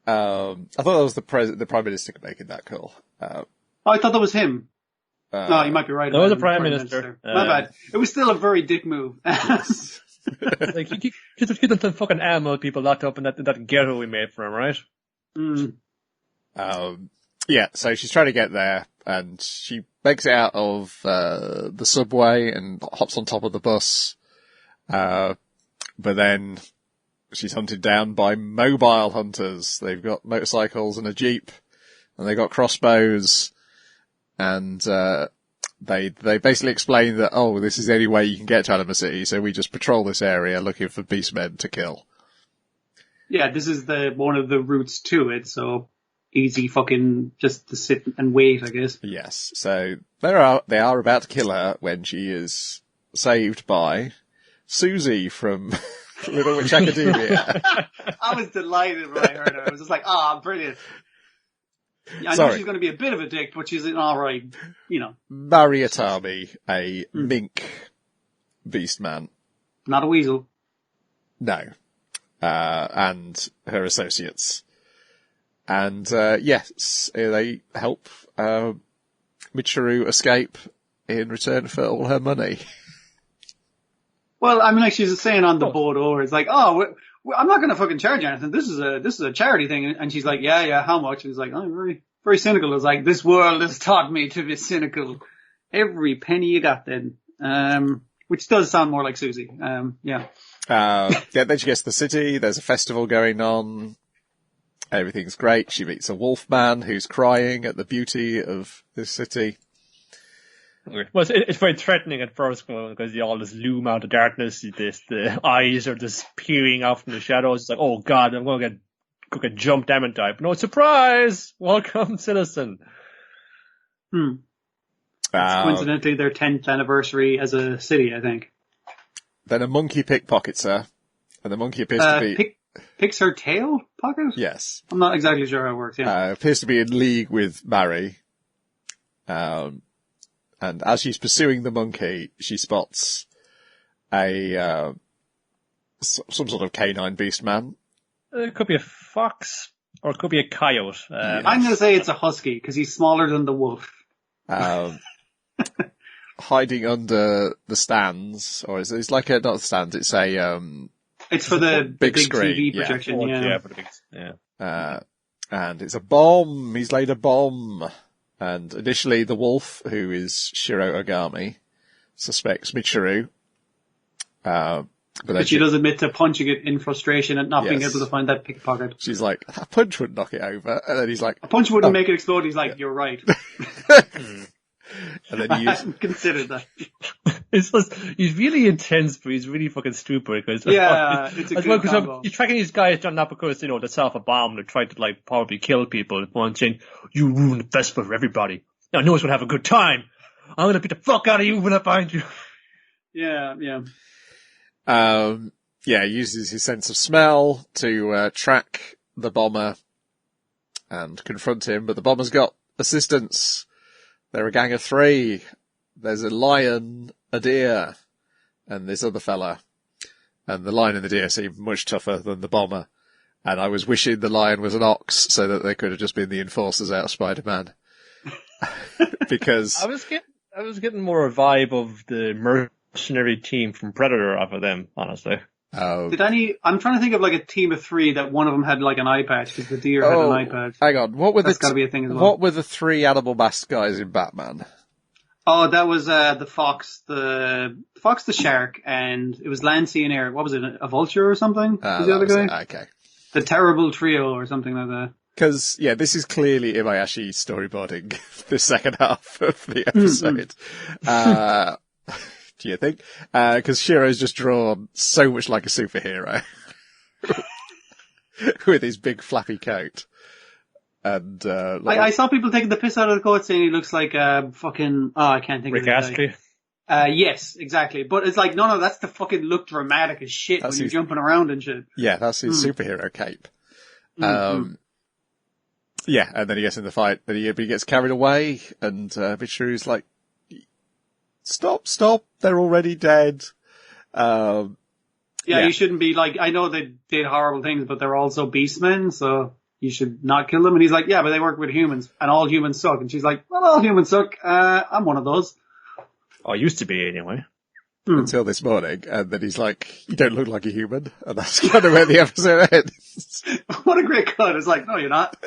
[SPEAKER 1] thought that was the Prime Minister making that call.
[SPEAKER 2] I thought that was him. No, you might be right.
[SPEAKER 3] That was the Prime Minister.
[SPEAKER 2] My bad. It was still a very dick move.
[SPEAKER 3] Like, keep the fucking animal people locked up in that ghetto we made for him, right?
[SPEAKER 1] Yeah, so she's trying to get there, and she makes it out of the subway and hops on top of the bus. But then she's hunted down by mobile hunters. They've got motorcycles and a jeep, and they've got crossbows, and they basically explain that, oh, this is the only way you can get to Anima City, so we just patrol this area looking for beastmen to kill. Yeah,
[SPEAKER 2] this is one of the routes to it, so easy fucking just to sit and wait, I guess.
[SPEAKER 1] Yes, so they are about to kill her when she is saved by Susie from Little Witch Academia.
[SPEAKER 2] I was delighted when I heard her. I was just like, brilliant. Yeah, I know she's going to be a bit of a dick, but she's an alright, you know.
[SPEAKER 1] Mariatami, a mink beast man.
[SPEAKER 2] Not a weasel.
[SPEAKER 1] No. And her associates. And, yes, they help, Michiru escape in return for all her money.
[SPEAKER 2] Well, I mean, like she's saying on the boat over, it's like, I'm not going to fucking charge you anything. This is a charity thing. And she's like, yeah, how much? And he's like, very, very cynical. It's like, this world has taught me to be cynical. Every penny you got then. Which does sound more like Susie. Yeah.
[SPEAKER 1] Then she gets to the city. There's a festival going on. Everything's great. She meets a wolf man who's crying at the beauty of this city.
[SPEAKER 3] Well, it's very threatening at first because you all just loom out of darkness. The eyes are just peering out from the shadows. It's like, oh god, I'm going to get jumped down and die. No, surprise! Welcome, citizen.
[SPEAKER 2] It's coincidentally their 10th anniversary as a city, I think.
[SPEAKER 1] Then a monkey pickpockets her, and the monkey appears to be...
[SPEAKER 2] Picks her tail pocket?
[SPEAKER 1] Yes.
[SPEAKER 2] I'm not exactly sure how it works, yeah.
[SPEAKER 1] Appears to be in league with Mari. And as she's pursuing the monkey, she spots some sort of canine beast man.
[SPEAKER 3] It could be a fox, or it could be a coyote.
[SPEAKER 2] I'm going to say it's a husky, because he's smaller than the wolf.
[SPEAKER 1] Hiding under the stands, or it's like not the stands, it's a...
[SPEAKER 2] it's for the big
[SPEAKER 1] screen.
[SPEAKER 2] TV projection,
[SPEAKER 3] yeah. For the big,
[SPEAKER 1] and it's a bomb. He's laid a bomb. And initially the wolf, who is Shiro Ogami, suspects Michiru. But
[SPEAKER 2] she does admit to punching it in frustration and not being able to find that pickpocket.
[SPEAKER 1] She's like, a punch would knock it over. And then he's like...
[SPEAKER 2] A punch wouldn't make it explode. He's like, you're right.
[SPEAKER 1] And then
[SPEAKER 2] I hadn't considered that.
[SPEAKER 3] It's just, he's really intense, but he's really fucking stupid. Cause,
[SPEAKER 2] Yeah, it's a good combo.
[SPEAKER 3] He's tracking these guys down not because, they set off a bomb and tried to, probably kill people. One saying, you ruined the festival for everybody. Now no one's gonna have a good time. I'm gonna beat the fuck out of you when I find you.
[SPEAKER 2] Yeah.
[SPEAKER 1] He uses his sense of smell to track the bomber and confront him, but the bomber's got assistance. They're a gang of 3. There's a lion, a deer, and this other fella. And the lion and the deer seem much tougher than the bomber. And I was wishing the lion was an ox so that they could have just been the enforcers out of Spider-Man. Because
[SPEAKER 3] I was getting more a vibe of the mercenary team from Predator off of them, honestly.
[SPEAKER 2] I'm trying to think of a team of 3 that one of them had an eye patch because the deer had an eye patch.
[SPEAKER 1] Hang on,
[SPEAKER 2] That's got to be a thing as well.
[SPEAKER 1] What were the 3 animal masked guys in Batman?
[SPEAKER 2] Oh, that was the fox, the shark, and it was Lancey and Eric. What was it? A vulture or something? Was the other guy?
[SPEAKER 1] Okay.
[SPEAKER 2] The terrible trio or something like that.
[SPEAKER 1] Because, this is clearly Imayashi storyboarding the second half of the episode. Do you think? Because Shiro's just drawn so much like a superhero. With his big flappy coat. And,
[SPEAKER 2] I saw people taking the piss out of the coat saying he looks like I can't think
[SPEAKER 3] Rick
[SPEAKER 2] of it.
[SPEAKER 3] Astley.
[SPEAKER 2] Yes, exactly. But it's no, that's the fucking look dramatic as shit when you're jumping around and shit.
[SPEAKER 1] Yeah, that's his superhero cape. And then he gets in the fight, but he gets carried away, and Michiru's like, stop, they're already dead.
[SPEAKER 2] You shouldn't be I know they did horrible things, but they're also beastmen, so you should not kill them. And he's like, yeah, but they work with humans, and all humans suck. And she's like, well, all humans suck. I'm one of those.
[SPEAKER 3] I used to be anyway.
[SPEAKER 1] Until this morning, and then he's like, you don't look like a human, and that's kind of where the episode ends.
[SPEAKER 2] What a great cut. It's no, you're not.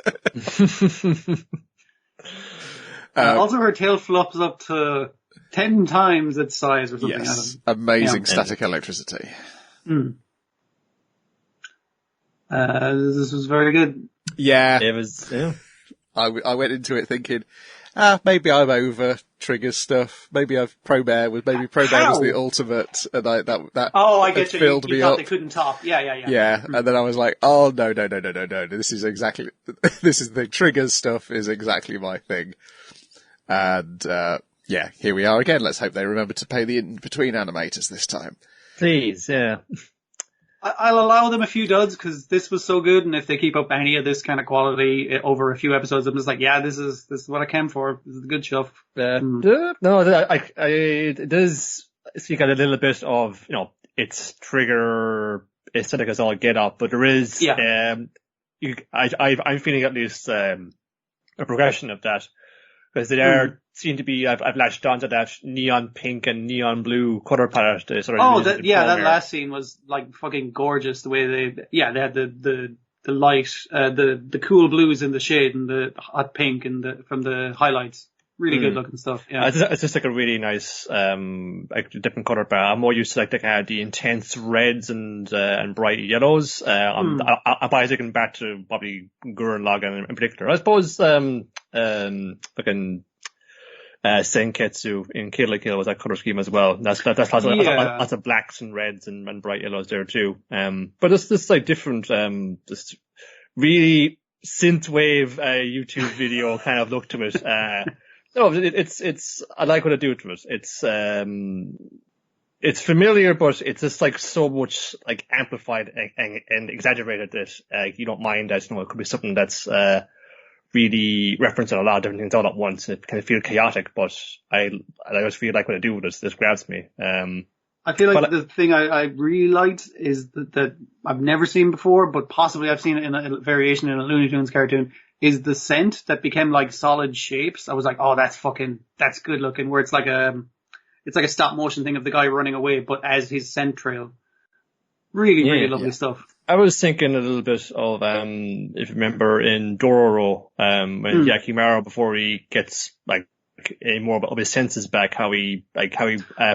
[SPEAKER 2] Also, her tail flops up to 10 times its size or something.
[SPEAKER 1] Yes, amazing static electricity.
[SPEAKER 2] This was very good.
[SPEAKER 1] Yeah.
[SPEAKER 3] It was,
[SPEAKER 1] I went into it thinking, maybe I'm over Trigger's stuff. Maybe Pro Bear was the ultimate, and I
[SPEAKER 2] get you.
[SPEAKER 1] Filled
[SPEAKER 2] you
[SPEAKER 1] me
[SPEAKER 2] thought
[SPEAKER 1] up.
[SPEAKER 2] they couldn't top. Yeah.
[SPEAKER 1] Yeah, and then I was like, oh no. This is the Trigger's stuff is exactly my thing. And, here we are again. Let's hope they remember to pay the in-between animators this time.
[SPEAKER 3] Please, yeah.
[SPEAKER 2] I'll allow them a few duds because this was so good, and if they keep up any of this kind of quality over a few episodes, I'm just this is what I came for. This is the good stuff.
[SPEAKER 3] No, it does speak a little bit of, its Trigger aesthetic as all get up, but there is, I'm feeling at least a progression of that. Because they seem to be, I've latched onto that neon pink and neon blue color palette.
[SPEAKER 2] That last scene was fucking gorgeous. The way they had the light, the cool blues in the shade and the hot pink from the highlights. Really good looking stuff. Yeah,
[SPEAKER 3] it's just a really nice, different color palette. I'm more used to the intense reds and bright yellows. I'm probably taking back to probably Gurren Lagann in particular. I suppose, Senketsu in Kill la Kill was that color scheme as well. That's lots of blacks and reds and bright yellows there too. But it's this different, just really synthwave YouTube video kind of look to it. No, it's I like what I do to it. It's familiar, but it's just so much amplified and exaggerated that you don't mind that it could be something that's really referencing a lot of different things all at once. It kind of feels chaotic, but I always feel like what I do with this grabs me.
[SPEAKER 2] I feel the thing I really liked is that I've never seen before, but possibly I've seen it in a variation in a Looney Tunes cartoon, is the scent that became solid shapes. I was like, oh, that's good looking, where it's a stop motion thing of the guy running away, but as his scent trail. Really lovely stuff.
[SPEAKER 3] I was thinking a little bit of, if you remember in Dororo, when Yakimaru, before he gets more of his senses back, how he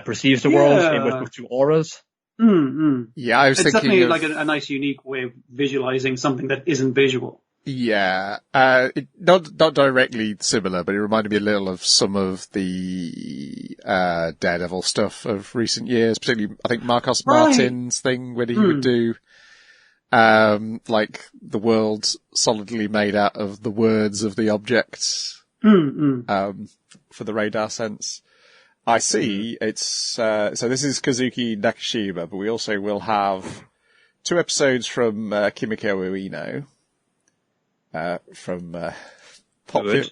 [SPEAKER 3] perceives the world with two auras.
[SPEAKER 1] Yeah, I was
[SPEAKER 2] it's
[SPEAKER 1] thinking
[SPEAKER 2] definitely a nice, unique way of visualizing something that isn't visual.
[SPEAKER 1] Yeah, not directly similar, but it reminded me a little of some of the Daredevil stuff of recent years, particularly I think Marcos Martin's thing when he would do like the world's solidly made out of the words of the objects for the radar sense. I see. It's so this is Kazuki Nakashima, but we also will have 2 episodes from Kimiko Ueno. From popular,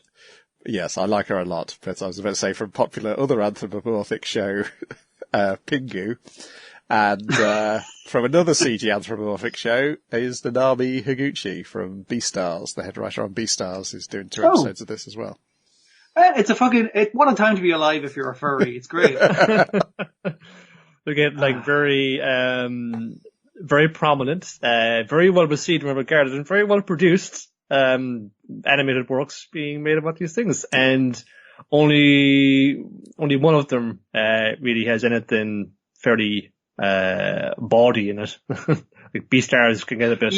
[SPEAKER 1] yes, I like her a lot. But I was about to say from popular other anthropomorphic show, Pingu, and from another CG anthropomorphic show is Nanami Higuchi from Beastars. The head writer on Beastars is doing 2 episodes of this as well.
[SPEAKER 2] It's what a time to be alive if you're a furry. It's great.
[SPEAKER 3] We get like very prominent, very well received and regarded, and very well produced animated works being made about these things, and only one of them really has anything fairly bawdy in it. Like Beastars can get a bit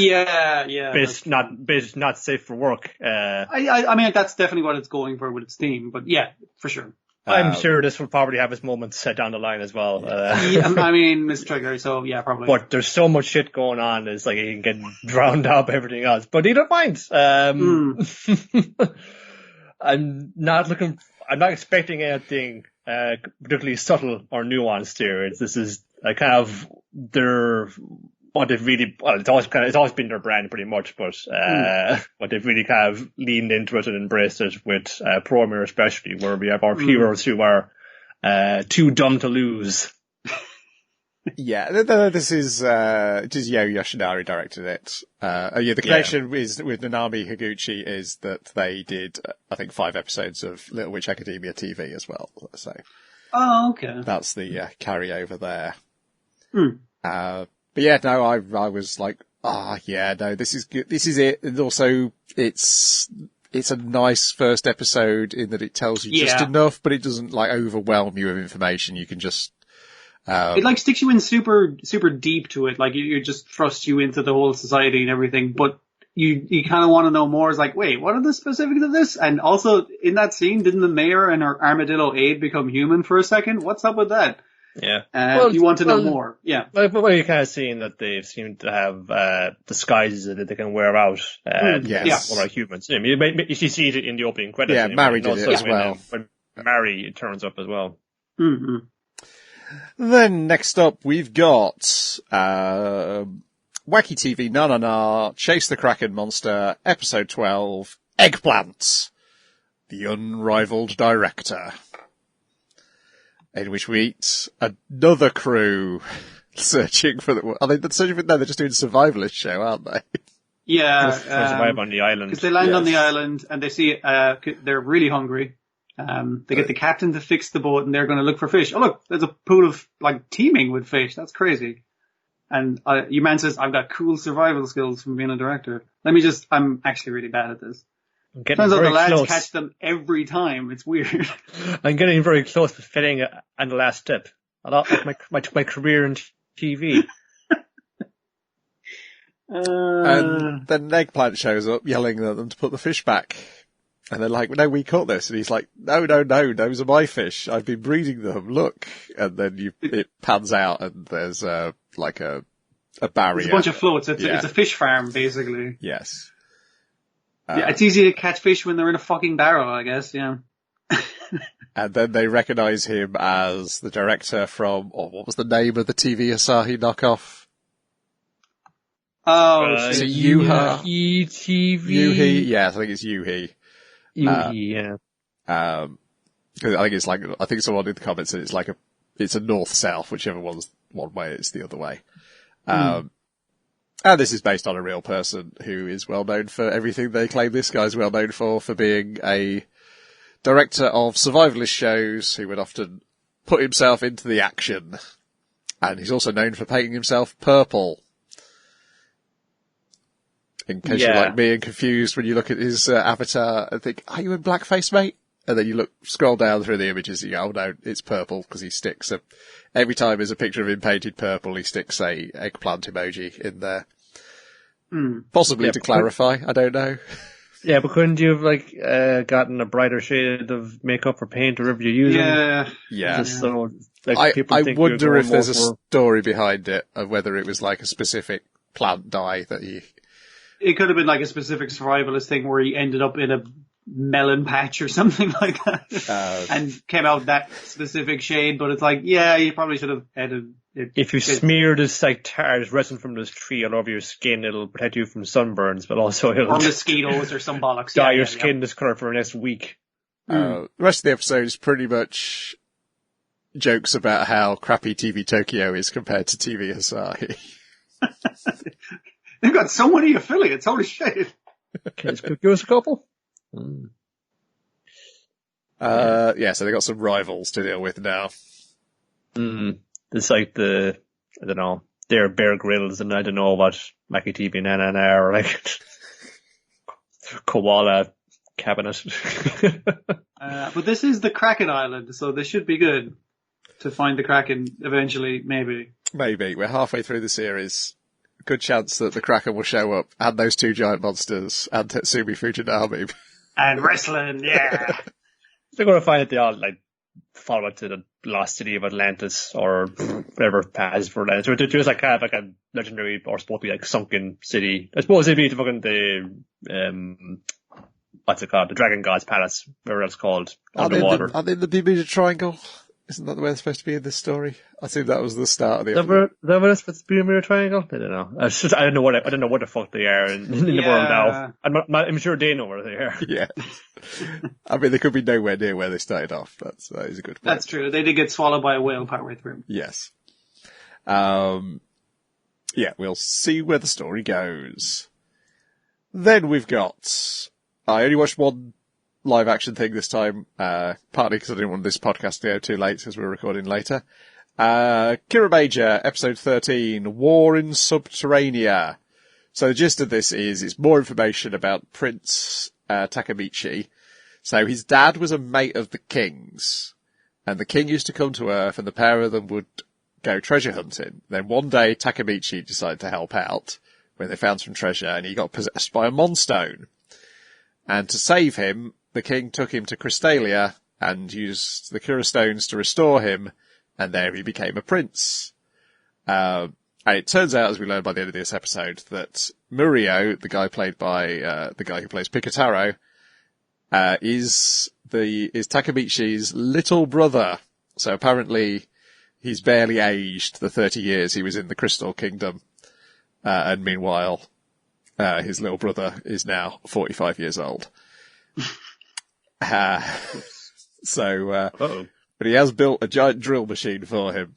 [SPEAKER 3] not safe for work.
[SPEAKER 2] I mean that's definitely what it's going for with its theme, but yeah, for sure.
[SPEAKER 3] I'm sure this will probably have its moments set down the line as well.
[SPEAKER 2] I mean, Mr. Trigger, so yeah, probably.
[SPEAKER 3] But there's so much shit going on, it's like it can get drowned out by everything else. But he don't mind. I'm not expecting anything particularly subtle or nuanced here. This is kind of it's always been their brand pretty much, but what they've really kind of leaned into it and embraced it with Promare especially, where we have our heroes who are too dumb to lose.
[SPEAKER 1] Yeah, this is Yo Yoshinari directed it. The connection is with Nanami Higuchi is that they did, I think, 5 episodes of Little Witch Academia TV as well. So,
[SPEAKER 2] okay,
[SPEAKER 1] that's the carryover there. But yeah, no, I was like, this is good. This is it. And also, it's a nice first episode in that it tells you just enough, but it doesn't like overwhelm you with information. You can just,
[SPEAKER 2] it like sticks you in super, super deep to it. Like you just thrusts you into the whole society and everything, but you kind of want to know more. It's like, wait, what are the specifics of this? And also in that scene, didn't the mayor and her armadillo aide become human for a second? What's up with that?
[SPEAKER 3] Yeah.
[SPEAKER 2] You want to know more. Yeah.
[SPEAKER 3] But you're kind of seeing that they seem to have disguises that they can wear out.
[SPEAKER 1] Yes.
[SPEAKER 3] Like humans. I mean, you see it in the opening credits.
[SPEAKER 1] Yeah, Mary did it as well.
[SPEAKER 3] When Mary turns up as well.
[SPEAKER 2] Mm-hmm.
[SPEAKER 1] Then next up we've got Wacky TV Nanana, Chase the Kraken Monster, Episode 12, Eggplant, the Unrivaled Director. In which we meet another crew searching for they're just doing a survivalist show, aren't they?
[SPEAKER 2] Yeah.
[SPEAKER 3] Survive on the island.
[SPEAKER 2] Because they land on the island and they see, they're really hungry. They get the captain to fix the boat and they're going to look for fish. Oh look, there's a pool of, like, teeming with fish. That's crazy. And, your man says, I've got cool survival skills from being a director. I'm actually really bad at this. Turns out the lads catch them every time. It's weird.
[SPEAKER 3] I'm getting very close to fitting on the last step. A lot like my career in TV.
[SPEAKER 1] And then Eggplant shows up yelling at them to put the fish back. And they're like, no, we caught this. And he's like, no, those are my fish. I've been breeding them. Look. And then it pans out and there's a barrier.
[SPEAKER 2] There's a bunch of floats. It's a fish farm, basically.
[SPEAKER 1] Yes.
[SPEAKER 2] It's easy to catch fish when they're in a fucking barrel, I guess, yeah.
[SPEAKER 1] And then they recognise him as the director from, what was the name of the TV Asahi knockoff?
[SPEAKER 2] Is
[SPEAKER 1] it Yuha?
[SPEAKER 3] TV?
[SPEAKER 1] Yes, I think it's Yuhi.
[SPEAKER 3] Yeah.
[SPEAKER 1] I think someone in the comments said it's a north-south, whichever one's one way, it's the other way. And this is based on a real person who is well known for everything they claim this guy's well known for being a director of survivalist shows who would often put himself into the action. And he's also known for painting himself purple. In case you're like me and confused when you look at his avatar and think, are you in blackface, mate? And then you scroll down through the images and you go, oh no, it's purple, because he sticks every time there's a picture of him painted purple, he sticks a eggplant emoji in there. Possibly
[SPEAKER 3] Yeah,
[SPEAKER 1] to clarify, I don't know.
[SPEAKER 3] Yeah, but couldn't you have like gotten a brighter shade of makeup or paint or whatever you're using?
[SPEAKER 1] Yeah.
[SPEAKER 3] Just so like people
[SPEAKER 1] I
[SPEAKER 3] think
[SPEAKER 1] wonder
[SPEAKER 3] you're
[SPEAKER 1] if there's a
[SPEAKER 3] going
[SPEAKER 1] story behind it, of whether it was like a specific plant dye that he...
[SPEAKER 2] It could have been like a specific survivalist thing where he ended up in a melon patch or something like that, and came out that specific shade. But it's like, yeah, you probably should have edited it.
[SPEAKER 3] If you smear this like tar resin from this tree all over your skin, it'll protect you from sunburns, but also it'll
[SPEAKER 2] or mosquitoes or some bollocks.
[SPEAKER 3] dye your skin this colour for the next week.
[SPEAKER 1] The rest of the episode is pretty much jokes about how crappy TV Tokyo is compared to TV Asahi.
[SPEAKER 2] They've got so many affiliates. Holy shit!
[SPEAKER 3] Can you give us a couple?
[SPEAKER 1] Yeah, so they got some rivals to deal with now.
[SPEAKER 3] It's like I don't know, they're Bear Grylls and I don't know what Wacky TV and Nanana are, like Koala Cabinet.
[SPEAKER 2] But this is the Kraken Island, so this should be good to find the Kraken eventually, maybe.
[SPEAKER 1] Maybe. We're halfway through the series. Good chance that the Kraken will show up, and those two giant monsters, and Tetsumi Fujinami.
[SPEAKER 2] And wrestling, yeah!
[SPEAKER 3] They're going to find that they all like follow it to the lost city of Atlantis or whatever paths for Atlantis. Or just like kind of like a legendary or supposed to be like sunken city. I suppose it'd be the fucking what's it called? The Dragon God's Palace, whatever it's called, underwater.
[SPEAKER 1] Are they in the Bermuda Triangle? Isn't that the way they're supposed to be in this story? I think that was the start of the episode.
[SPEAKER 3] Is that what it's supposed to be, Bermuda Triangle? I don't know. I don't know what the fuck they are in the world now. I'm sure they know where they are.
[SPEAKER 1] Yeah. I mean, they could be nowhere near where they started off. That is a good point.
[SPEAKER 2] That's true. They did get swallowed by a whale partway through.
[SPEAKER 1] Yes. Yeah, we'll see where the story goes. Then we've got... I only watched one live action thing this time, partly because I didn't want this podcast to go too late, because we're recording later. Kiramager, episode 13, War in Subterranea. So the gist of this is, it's more information about Prince Takamichi. So his dad was a mate of the king's, and the king used to come to Earth, and the pair of them would go treasure hunting. Then one day, Takamichi decided to help out, when they found some treasure, and he got possessed by a monstone. And to save him, the king took him to Crystalia and used the Kura stones to restore him, and there he became a prince. And it turns out, as we learned by the end of this episode, that Murio, the guy played by the guy who plays Picotaro, is Takamichi's little brother. So apparently he's barely aged the 30 years he was in the Crystal Kingdom, and meanwhile his little brother is now 45 years old. But he has built a giant drill machine for him.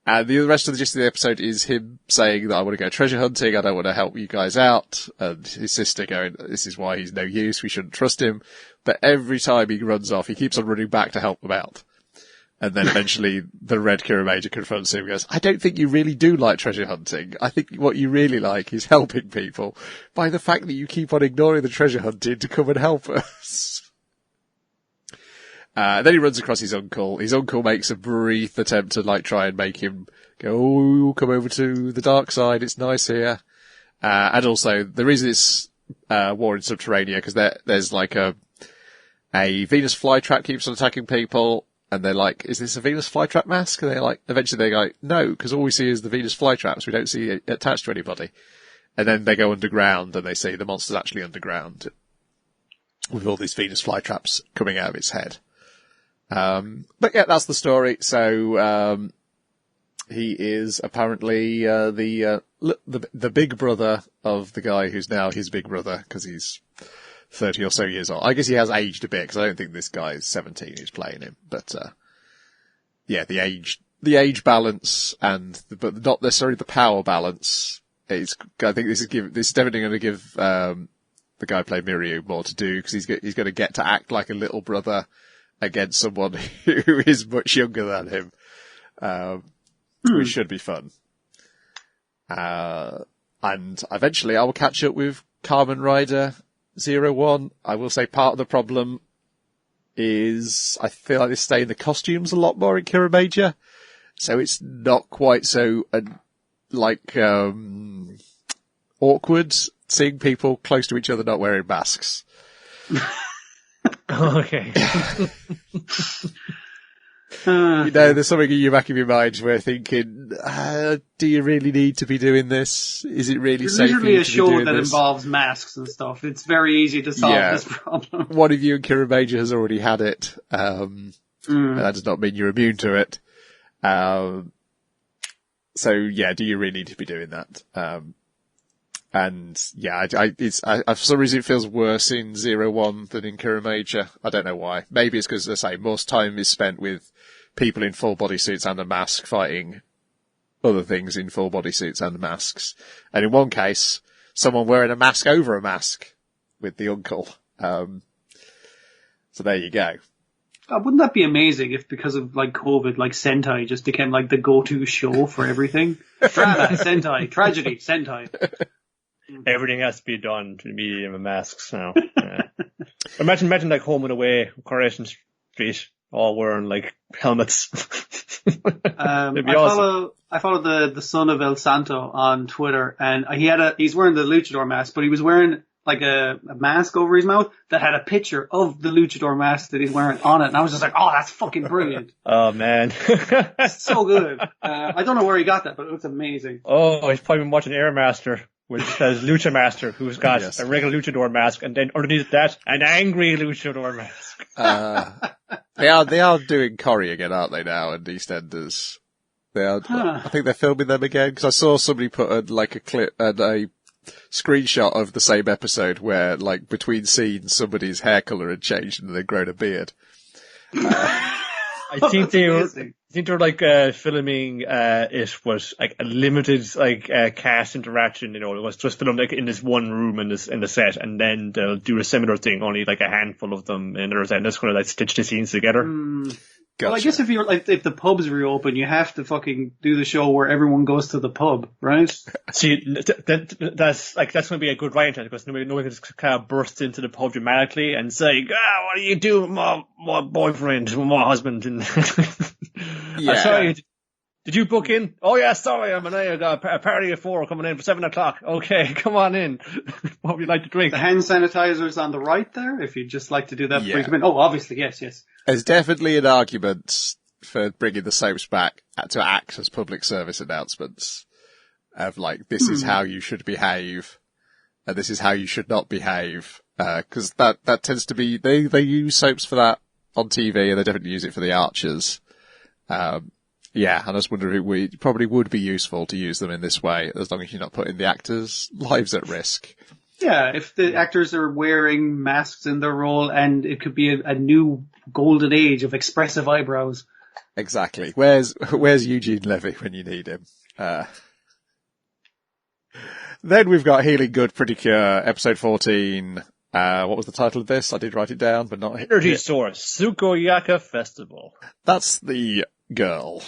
[SPEAKER 1] And the rest of the gist of the episode is him saying that I want to go treasure hunting, I don't want to help you guys out, and his sister going, this is why he's no use, we shouldn't trust him. But every time he runs off, he keeps on running back to help them out. And then eventually the red Kiramager confronts him and goes, I don't think you really do like treasure hunting. I think what you really like is helping people by the fact that you keep on ignoring the treasure hunting to come and help us. Then he runs across his uncle. His uncle makes a brief attempt to try and make him go, oh, come over to the dark side. It's nice here. And also there is this, war in Subterranea because there's like a Venus flytrap keeps on attacking people. And they're like, is this a Venus flytrap mask? And they're like, eventually they go, no, because all we see is the Venus flytraps. We don't see it attached to anybody. And then they go underground and they see the monster's actually underground with all these Venus flytraps coming out of its head. But yeah, that's the story. So, he is apparently, the big brother of the guy who's now his big brother, because he's 30 or so years old. I guess he has aged a bit, because I don't think this guy is 17 who's playing him. But, yeah, the age balance but not necessarily the power balance. I think this is definitely going to give, the guy playing Miryu more to do, because he's going to get to act like a little brother against someone who is much younger than him. Which should be fun. And eventually I will catch up with Kamen Rider 01. I will say part of the problem is I feel like they stay in the costumes a lot more in Kiramager. So it's not quite so, awkward seeing people close to each other not wearing masks.
[SPEAKER 3] Okay.
[SPEAKER 1] There's something in the back of your mind where thinking, do you really need to be doing this? Is it really
[SPEAKER 2] There's
[SPEAKER 1] safe for
[SPEAKER 2] literally
[SPEAKER 1] you
[SPEAKER 2] a
[SPEAKER 1] to be
[SPEAKER 2] show
[SPEAKER 1] doing
[SPEAKER 2] that
[SPEAKER 1] this?
[SPEAKER 2] involves masks and stuff. It's very easy to solve this problem.
[SPEAKER 1] One of you and Kiramager has already had it. And that does not mean you're immune to it. So yeah, do you really need to be doing that? And yeah, for some reason it feels worse in 01 than in Kiramager. I don't know why. Maybe it's because, as I say, most time is spent with people in full bodysuits and a mask fighting other things in full bodysuits and masks. And in one case, someone wearing a mask over a mask with the uncle. So there you go.
[SPEAKER 2] Wouldn't that be amazing if, because of like COVID, like Sentai just became like the go-to show for everything? Drama, Sentai, tragedy, Sentai.
[SPEAKER 3] Everything has to be done to the medium of masks now. Imagine like Home and Away, Coronation Street, all wearing like helmets. Awesome.
[SPEAKER 2] I follow the son of El Santo on Twitter, and he's wearing the luchador mask, but he was wearing like a mask over his mouth that had a picture of the luchador mask that he's wearing on it, and I was just like, oh, that's fucking brilliant.
[SPEAKER 3] Oh man.
[SPEAKER 2] It's so good. I don't know where he got that, but it was amazing.
[SPEAKER 3] Oh, he's probably been watching Airmaster, which says Lucha Master, who's got a regular luchador mask, and then underneath that, an angry luchador mask.
[SPEAKER 1] They are doing Corrie again, aren't they now, and EastEnders? They are. I think they're filming them again, because I saw somebody put a clip and a screenshot of the same episode where, like, between scenes, somebody's hair colour had changed and they'd grown a beard.
[SPEAKER 3] I think they were filming it was like a limited cast interaction. It was just filmed like in this one room in the set, and then they'll do a similar thing, only like a handful of them in there, and just kind of like stitch the scenes together.
[SPEAKER 2] Well, I guess if the pubs reopen, you have to fucking do the show where everyone goes to the pub, right?
[SPEAKER 3] See, that's going to be a good writing time, because no one can just kind of burst into the pub dramatically and say, what do you do with my boyfriend, my husband? And
[SPEAKER 1] yeah.
[SPEAKER 3] Sorry, did you book in? Oh yeah, sorry, I got a party at 4 coming in for 7:00. Okay, come on in. What would you like to drink?
[SPEAKER 2] The hand sanitizer's on the right there, if you'd just like to do that before you come in. Oh, obviously, yes.
[SPEAKER 1] There's definitely an argument for bringing the soaps back to act as public service announcements of like, this is how you should behave, and this is how you should not behave. Cause that tends to be, they use soaps for that on TV, and they definitely use it for the Archers. Yeah, and I just wonder if it probably would be useful to use them in this way, as long as you're not putting the actors' lives at risk.
[SPEAKER 2] Yeah, if the actors are wearing masks in their role, and it could be a new golden age of expressive eyebrows.
[SPEAKER 1] Exactly. Where's Eugene Levy when you need him? Then we've got Healing Good, Pretty Cure, episode 14. What was the title of this? I did write it down, but not...
[SPEAKER 3] Energy Source, Sukoyaka Festival.
[SPEAKER 1] That's the girl.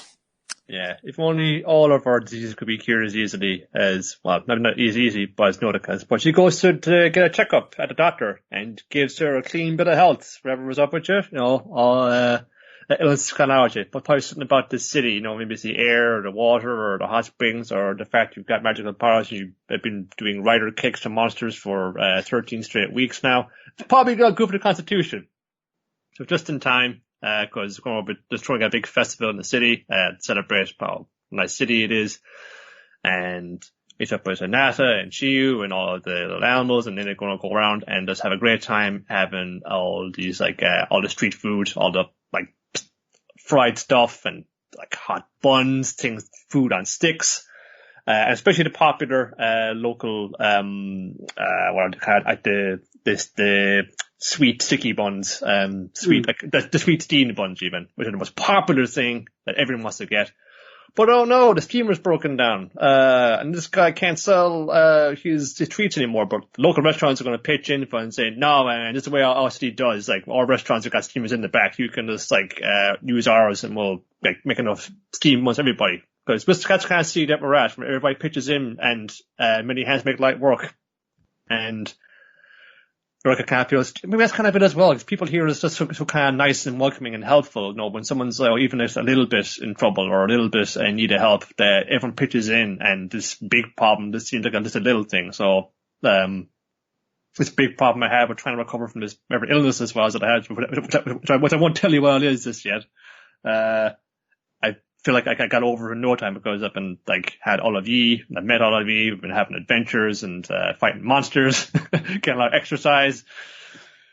[SPEAKER 3] Yeah, if only all of our diseases could be cured as easily as, well, not easy, but as Nauticus. But she goes to get a checkup at the doctor and gives her a clean bit of health. Whatever was up with you, all illness kind of out you. But probably something about the city, maybe it's the air or the water or the hot springs or the fact you've got magical powers. You've been doing rider kicks to monsters for 13 straight weeks now. It's probably got good for the constitution. So just in time. Because we're just throwing a big festival in the city to celebrate how nice city it is, and meet up with Nanana and Shiro and all of the little animals, and then they're going to go around and just have a great time having all these all the street food, all the fried stuff and hot buns, food on sticks, and especially the popular local the sweet sticky buns, the sweet steamed buns even, which are the most popular thing that everyone wants to get. But oh no, the steamer's broken down, and this guy can't sell his treats anymore. But local restaurants are going to pitch in and say, no man, this is the way our city does. Our restaurants have got steamers in the back. You can just use ours, and we'll make enough steam amongst everybody. Because that's the kind of city that we're at, where everybody pitches in, and many hands make light work. And like a kind of maybe that's kind of it as well, because people here is just so kind of nice and welcoming and helpful. You know, when someone's even if a little bit in trouble or a little bit in need of help, that everyone pitches in, and this big problem, this seems like just a little thing. So, this big problem I have with trying to recover from this illness as well as that I had, which I won't tell you what it is just yet. I feel like I got over it in no time because I've been had Olympia, I met Olympia, we've been having adventures and fighting monsters, getting a lot of exercise.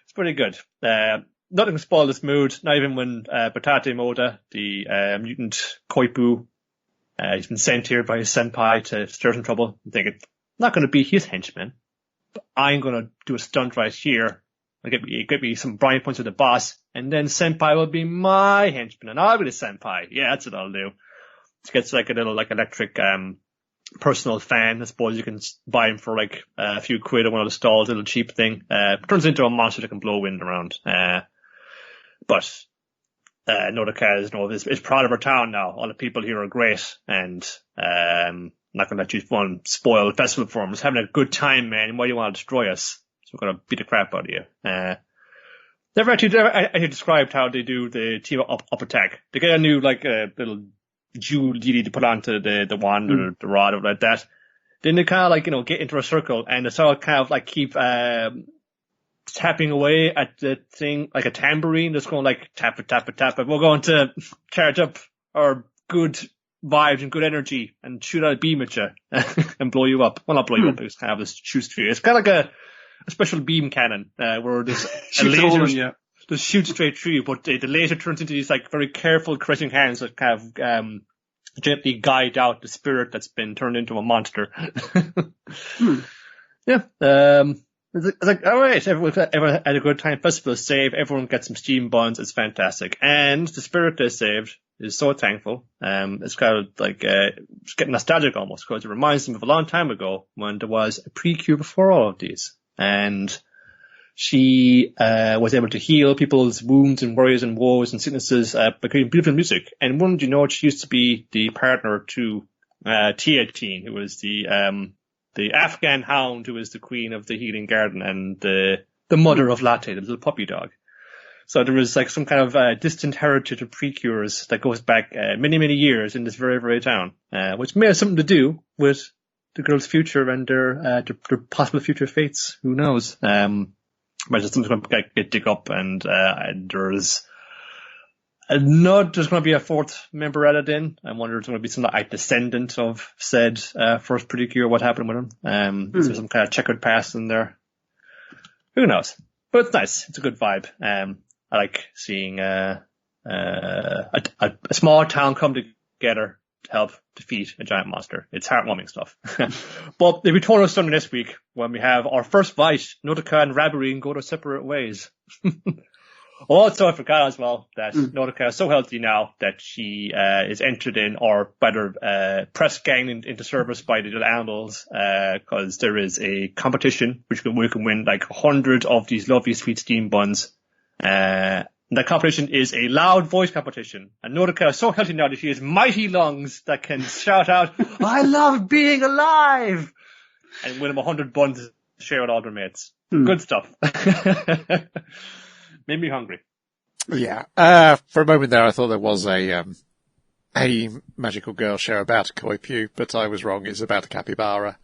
[SPEAKER 3] It's pretty good. Nothing can spoil this mood, not even when Batate Moda, the mutant Koipu, he's been sent here by his senpai to stir some trouble. I'm thinking, I'm not going to be his henchman, but I'm going to do a stunt right here. I'll get me some brownie points with the boss, and then senpai will be my henchman, and I'll be the senpai. Yeah, that's what I'll do. It gets a little electric personal fan. I suppose you can buy him for a few quid at one of the stalls, a little cheap thing. Turns into a monster that can blow wind around. But Nodoka is proud of her town now. All the people here are great, and I'm not going to let you spoil the festival for him. He's having a good time, man. Why do you want to destroy us? So we're going to beat the crap out of you. Never actually described how they do the team up attack. They get a new, little jewel deity to put onto the wand or the rod or like that. Then they kind of get into a circle and they sort of kind of keep, tapping away at the thing like a tambourine that's going tap it, tap it, tap it. We're going to charge up our good vibes and good energy and shoot out a beam at you and blow you up. Well, not blow you up, it's kind of this shoot through. It's kind of like a special beam cannon, where there's a laser that shoots straight through you, but the laser turns into these very careful caressing hands that kind of gently guide out the spirit that's been turned into a monster. Yeah. It's all right, everyone had a good time. Festival is saved, everyone gets some steam buns, it's fantastic. And the spirit they saved is so thankful. It's kind of it's getting nostalgic almost, because it reminds them of a long time ago when there was a pre-cure before all of these. And she was able to heal people's wounds and worries and woes and sicknesses by creating beautiful music. And wouldn't you know it, she used to be the partner to Tia-Teen, who was the Afghan hound who was the queen of the healing garden and the mother of Latte, the little puppy dog. So there was some kind of distant heritage of pre-cures that goes back many, many years in this very, very town, which may have something to do with the girl's future and their possible future fates. Who knows? But something's going to get dig up, and there's going to be a fourth member added in. I wonder if there's going to be some descendant of said first pre-cure. What happened with him? Is there some kind of checkered past in there? Who knows? But it's nice. It's a good vibe. I like seeing a small town come together to help defeat a giant monster. It's heartwarming stuff. But they'll be torn asunder next week when we have our first fight. Nodoka and Raburine go their separate ways. Also, I forgot as well that Nodoka is so healthy now that she is entered in, or better, press gang into service by the little animals, because there is a competition which we can win 100 of these lovely sweet steam buns. The competition is a loud voice competition. And Nodoka is so healthy now that she has mighty lungs that can shout out, "I love being alive!" and win them 100 buns to share with all their mates. Good stuff. Made me hungry.
[SPEAKER 1] Yeah. For a moment there, I thought there was a magical girl show about a Koipu, but I was wrong. It's about a capybara.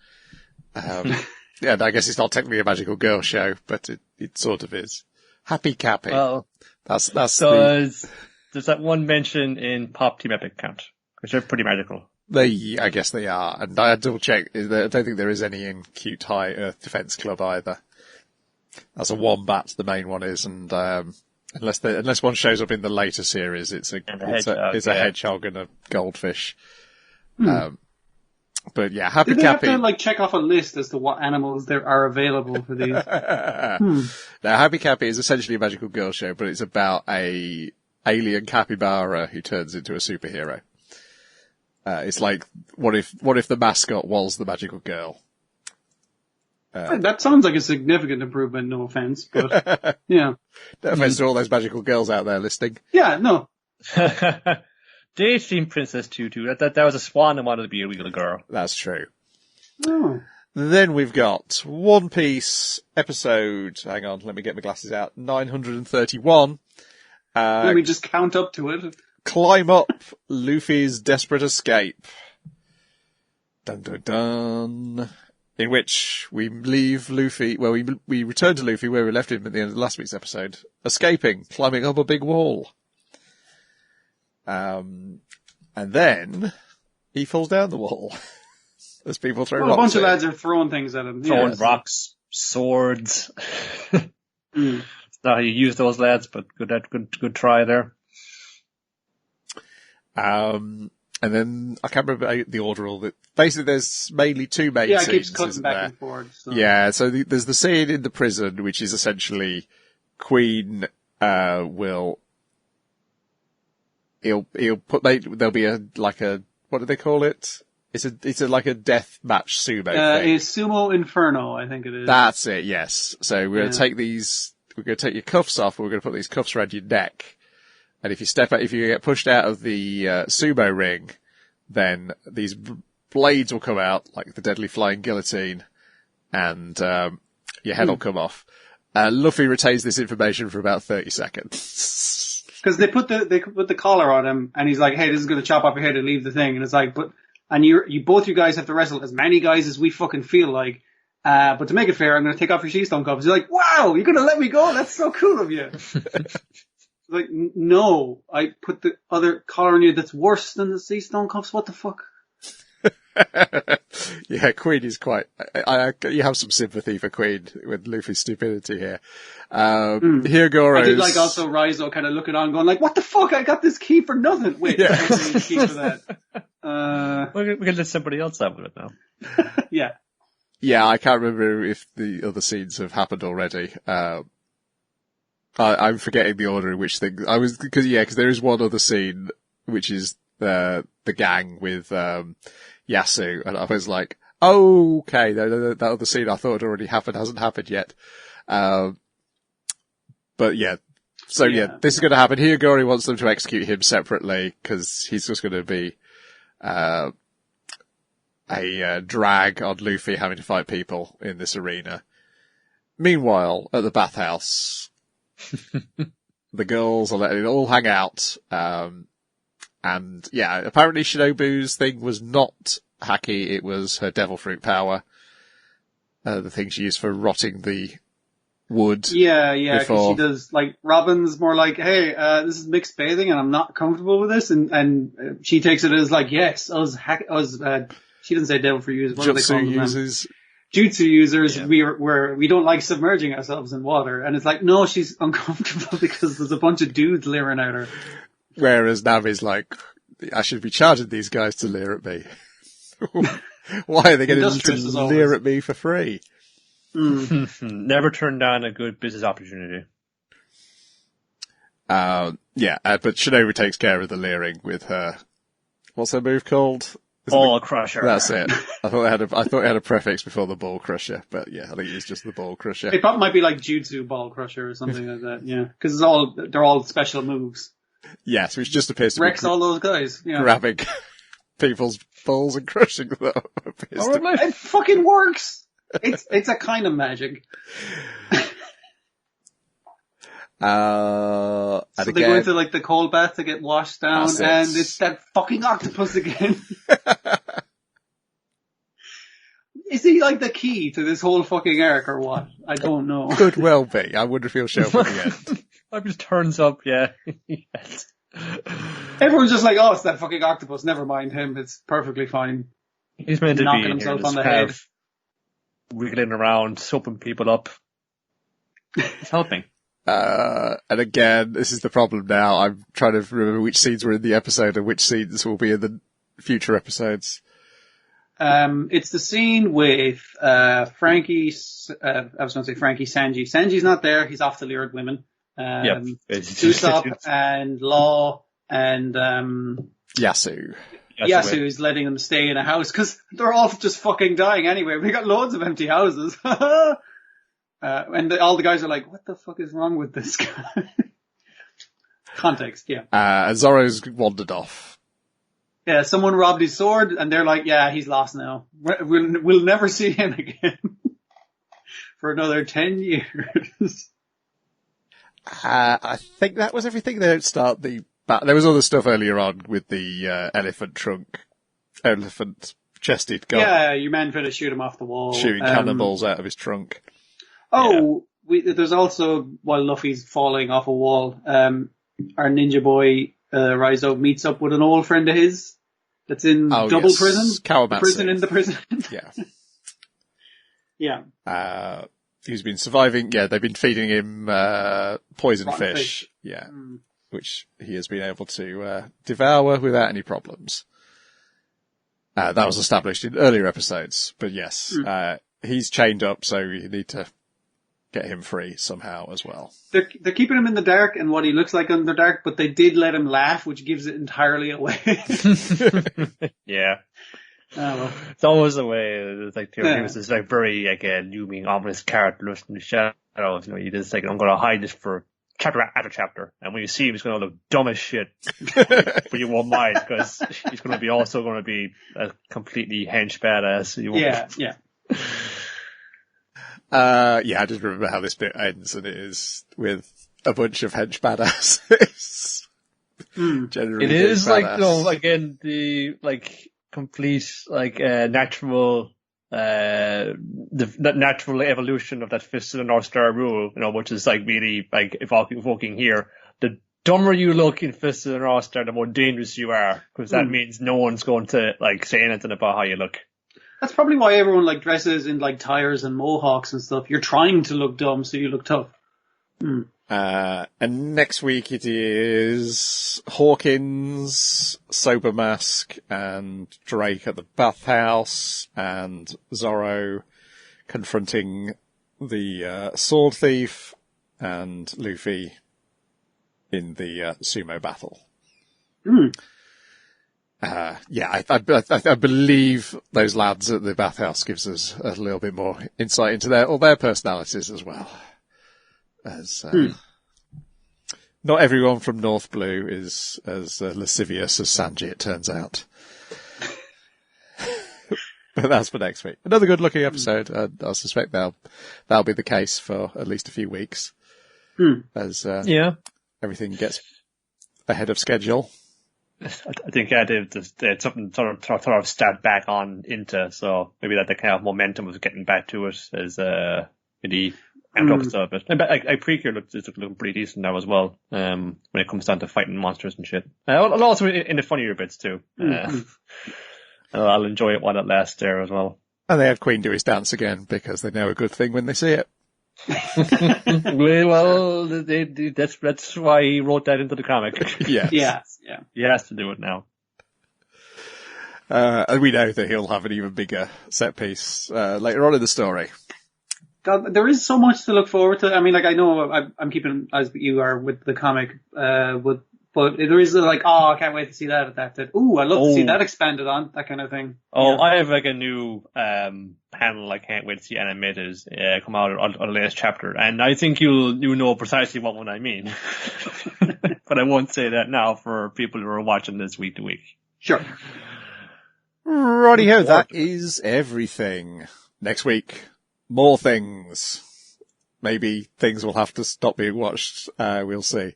[SPEAKER 1] Yeah, I guess it's not technically a magical girl show, but it sort of is. Happy Cappy. Well, that's
[SPEAKER 3] there's that one mention in Pop Team Epic Count, which are pretty magical.
[SPEAKER 1] I guess they are. And I double check. I don't think there is any in Cute High Earth Defense Club either. That's a wombat, the main one is, and unless one shows up in the later series, it's a hedgehog and a goldfish. But yeah, Happy Cappy.
[SPEAKER 2] Do they have to check off a list as to what animals there are available for these?
[SPEAKER 1] Now, Happy Cappy is essentially a magical girl show, but it's about a alien capybara who turns into a superhero. It's like, what if the mascot was the magical girl?
[SPEAKER 2] That sounds like a significant improvement, no offense, but yeah.
[SPEAKER 1] No offense to all those magical girls out there listening.
[SPEAKER 2] Yeah, no.
[SPEAKER 3] Daydream Princess Tutu. That was a swan that wanted to be a real girl.
[SPEAKER 1] That's true.
[SPEAKER 2] Oh.
[SPEAKER 1] Then we've got One Piece episode, hang on, let me get my glasses out, 931.
[SPEAKER 2] Let me just count up to it.
[SPEAKER 1] Climb Up, Luffy's Desperate Escape. Dun dun dun. In which we leave Luffy, well, we return to Luffy where we left him at the end of last week's episode, escaping, climbing up a big wall. And then he falls down the wall. As people throw rocks.
[SPEAKER 2] A bunch of lads are throwing things at him.
[SPEAKER 3] Throwing rocks, swords. It's not how you use those lads, but good try there.
[SPEAKER 1] And then I can't remember the order of it. Basically, there's mainly two main scenes.
[SPEAKER 2] Yeah, it keeps cutting back and forth. So.
[SPEAKER 1] Yeah, so there's the scene in the prison, which is essentially Queen there'll be what do they call it? It's like a death match sumo thing.
[SPEAKER 2] It's Sumo Inferno, I think it is.
[SPEAKER 1] That's it, yes. So we're going to take your cuffs off, and we're going to put these cuffs around your neck. And if you get pushed out of the sumo ring, then these blades will come out, like the deadly flying guillotine, and your head will come off. Luffy retains this information for about 30 seconds.
[SPEAKER 2] Because they put the collar on him, and he's like, hey, this is going to chop off your head and leave the thing. And it's like, and both you guys have to wrestle as many guys as we fucking feel like. But to make it fair, I'm going to take off your sea stone cuffs. He's like, wow, you're going to let me go? That's so cool of you. Like, no, I put the other collar on you that's worse than the sea stone cuffs. What the fuck?
[SPEAKER 1] Yeah, Queen is quite, you have some sympathy for Queen with Luffy's stupidity here. Here Goro's...
[SPEAKER 2] I did like also Raizo kind of looking on going like, what the fuck? I got this key for nothing. Wait,
[SPEAKER 1] yeah.
[SPEAKER 2] I don't need a key for that.
[SPEAKER 3] We can let somebody else have it now.
[SPEAKER 2] Yeah.
[SPEAKER 1] Yeah, I can't remember if the other scenes have happened already. I'm forgetting the order in which things, because there is one other scene, which is the gang with, Yasu, and I was like, oh, okay, that other scene I thought had already happened hasn't happened yet. But yeah. So yeah, this is going to happen. Hyogori wants them to execute him separately, because he's just going to be, a drag on Luffy having to fight people in this arena. Meanwhile, at the bathhouse, the girls are letting it all hang out, and yeah, apparently Shinobu's thing was not hacky, it was her devil fruit power. The thing she used for rotting the wood.
[SPEAKER 2] Yeah, because she does, like, Robin's more like, hey, this is mixed bathing and I'm not comfortable with this, and she takes it as like, yes, she didn't say devil fruit users, what do they call them? Jutsu users, we don't like submerging ourselves in water, and it's like, no, she's uncomfortable because there's a bunch of dudes leering at her.
[SPEAKER 1] Whereas Navi's like, I should be charging these guys to leer at me. Why are they going to leer at me for free?
[SPEAKER 3] Never turn down a good business opportunity.
[SPEAKER 1] But Shinobu takes care of the leering with her. What's her move called?
[SPEAKER 3] Ball crusher.
[SPEAKER 1] That's it. I thought it had a prefix before the ball crusher, but yeah, I think it's just the ball crusher.
[SPEAKER 2] It probably might be like Jutsu ball crusher or something like that. Yeah, because they're all special moves.
[SPEAKER 1] Yes, which just appears to
[SPEAKER 2] Rex
[SPEAKER 1] be
[SPEAKER 2] all those guys. Yeah.
[SPEAKER 1] Grabbing people's balls and crushing them.
[SPEAKER 2] It fucking works. It's a kind of magic.
[SPEAKER 1] So
[SPEAKER 2] they go into like the cold bath to get washed down, and it's that fucking octopus again. Is he like the key to this whole fucking arc or what? I don't know.
[SPEAKER 1] Could well be. I wonder if he'll show up at the end.
[SPEAKER 3] It just turns up, yeah. Yes.
[SPEAKER 2] Everyone's just like, oh, it's that fucking octopus. Never mind him. It's perfectly fine.
[SPEAKER 3] He's meant to be
[SPEAKER 2] knocking himself on the head,
[SPEAKER 3] wiggling around, soaping people up. It's helping.
[SPEAKER 1] And again, this is the problem now. I'm trying to remember which scenes were in the episode and which scenes will be in the future episodes.
[SPEAKER 2] It's the scene with Frankie. I was going to say Frankie Sanji. Sanji's not there. He's off to lure at women. Usopp and Law and
[SPEAKER 1] Yasu.
[SPEAKER 2] Yasu is letting them stay in a house because they're all just fucking dying anyway. We got loads of empty houses. And all the guys are like, what the fuck is wrong with this guy? Context, yeah.
[SPEAKER 1] And Zoro's wandered off.
[SPEAKER 2] Yeah, someone robbed his sword, and they're like, yeah, he's lost now. We'll never see him again for another 10 years.
[SPEAKER 1] I think that was everything. They don't start the... There was other stuff earlier on with the elephant-chested guy.
[SPEAKER 2] Yeah, your man tried to shoot him off the wall.
[SPEAKER 1] Shooting cannonballs out of his trunk.
[SPEAKER 2] Oh, yeah. There's also, while Luffy's falling off a wall, our ninja boy, Raizo, meets up with an old friend of his that's in double prison.
[SPEAKER 1] Kawamatsu.
[SPEAKER 2] Prison in the prison.
[SPEAKER 1] Yeah.
[SPEAKER 2] Yeah.
[SPEAKER 1] He's been surviving. Yeah, they've been feeding him poison
[SPEAKER 2] Rotten
[SPEAKER 1] fish. Yeah. Which he has been able to devour without any problems. That was established in earlier episodes. But yes, he's chained up, so you need to get him free somehow as well.
[SPEAKER 2] They're keeping him in the dark and what he looks like in the dark, but they did let him laugh, which gives it entirely away.
[SPEAKER 3] Yeah.
[SPEAKER 2] Oh, well.
[SPEAKER 3] It's always the way. It's like, he was this like very, like, looming, ominous character lost in the shadows. You know, you just like, I'm going to hide this for chapter after chapter. And when you see him, he's going to look dumb as shit. But you won't mind, because he's going to be also going to be a completely hench badass.
[SPEAKER 2] Yeah.
[SPEAKER 1] I just remember how this bit ends, and it is with a bunch of hench badasses. Generally,
[SPEAKER 3] it is
[SPEAKER 1] badass.
[SPEAKER 3] like, no, again, the, like, complete, like, natural, the natural evolution of that Fist of the North Star rule, you know, which is like really, like, evoking here. The dumber you look in Fist of the North Star, the more dangerous you are, because that means no one's going to, like, say anything about how you look.
[SPEAKER 2] That's probably why everyone, like, dresses in, like, tires and mohawks and stuff. You're trying to look dumb, so you look tough.
[SPEAKER 1] And next week it is Hawkins, Sober Mask, and Drake at the bathhouse, and Zorro confronting the Sword Thief, and Luffy in the sumo battle. I believe those lads at the bathhouse gives us a little bit more insight into their personalities as well. As not everyone from North Blue is as lascivious as Sanji, it turns out. But that's for next week. Another good-looking episode. I suspect that'll be the case for at least a few weeks, as everything gets ahead of schedule.
[SPEAKER 3] I think they had something sort of start back on into, so maybe that the kind of momentum was getting back to it as maybe amped up stuff. But I Precure looking pretty decent now as well. When it comes down to fighting monsters and shit, also in the funnier bits too. I'll enjoy it while it lasts there as well.
[SPEAKER 1] And they have Queen do his dance again because they know a good thing when they see it.
[SPEAKER 3] Well, that's why he wrote that into the comic.
[SPEAKER 1] Yes.
[SPEAKER 2] Yeah.
[SPEAKER 3] He has to do it now.
[SPEAKER 1] And we know that he'll have an even bigger set piece later on in the story.
[SPEAKER 2] God, there is so much to look forward to. I mean, like, I know I'm keeping as you are with the comic, but there is I can't wait to see that. Ooh, I'd love to see that expanded on, that kind of thing.
[SPEAKER 3] Oh, yeah. I have like a new panel I can't wait to see animated come out on the latest chapter, and I think you know precisely what one I mean. But I won't say that now for people who are watching this week to week.
[SPEAKER 2] Sure.
[SPEAKER 1] Righty-ho, that is everything. Next week, more things. Maybe things will have to stop being watched. We'll see.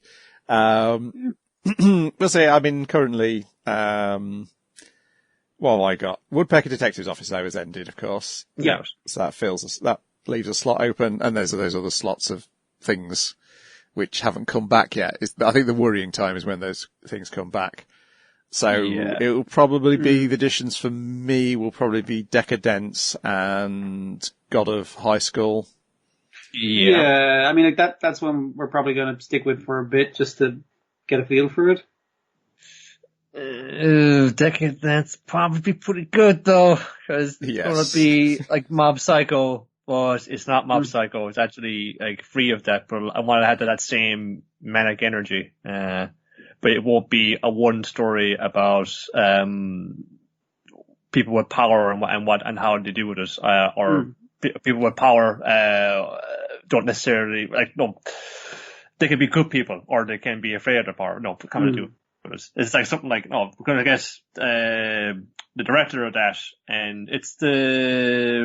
[SPEAKER 1] We'll see. I mean, currently, what have I got? Woodpecker Detective's Office now is ended, of course.
[SPEAKER 2] Yeah.
[SPEAKER 1] So that leaves a slot open, and there's those other slots of things which haven't come back yet. I think the worrying time is when those things come back. So it will probably be, the additions for me will probably be Decadence and God of High School.
[SPEAKER 2] Yeah, I mean, like that's one we're probably going to stick with for a bit just to get a feel for it.
[SPEAKER 3] Decadence probably pretty good though, because it's going to be like Mob Psycho, but it's not Mob Psycho. It's actually like free of that, but I want to have that same manic energy. But it won't be a one story about people with power and how they do with it, or people with power don't necessarily they can be good people or they can be afraid of power. No, come to do. But it's like something like, we're going to get the director of that, and it's the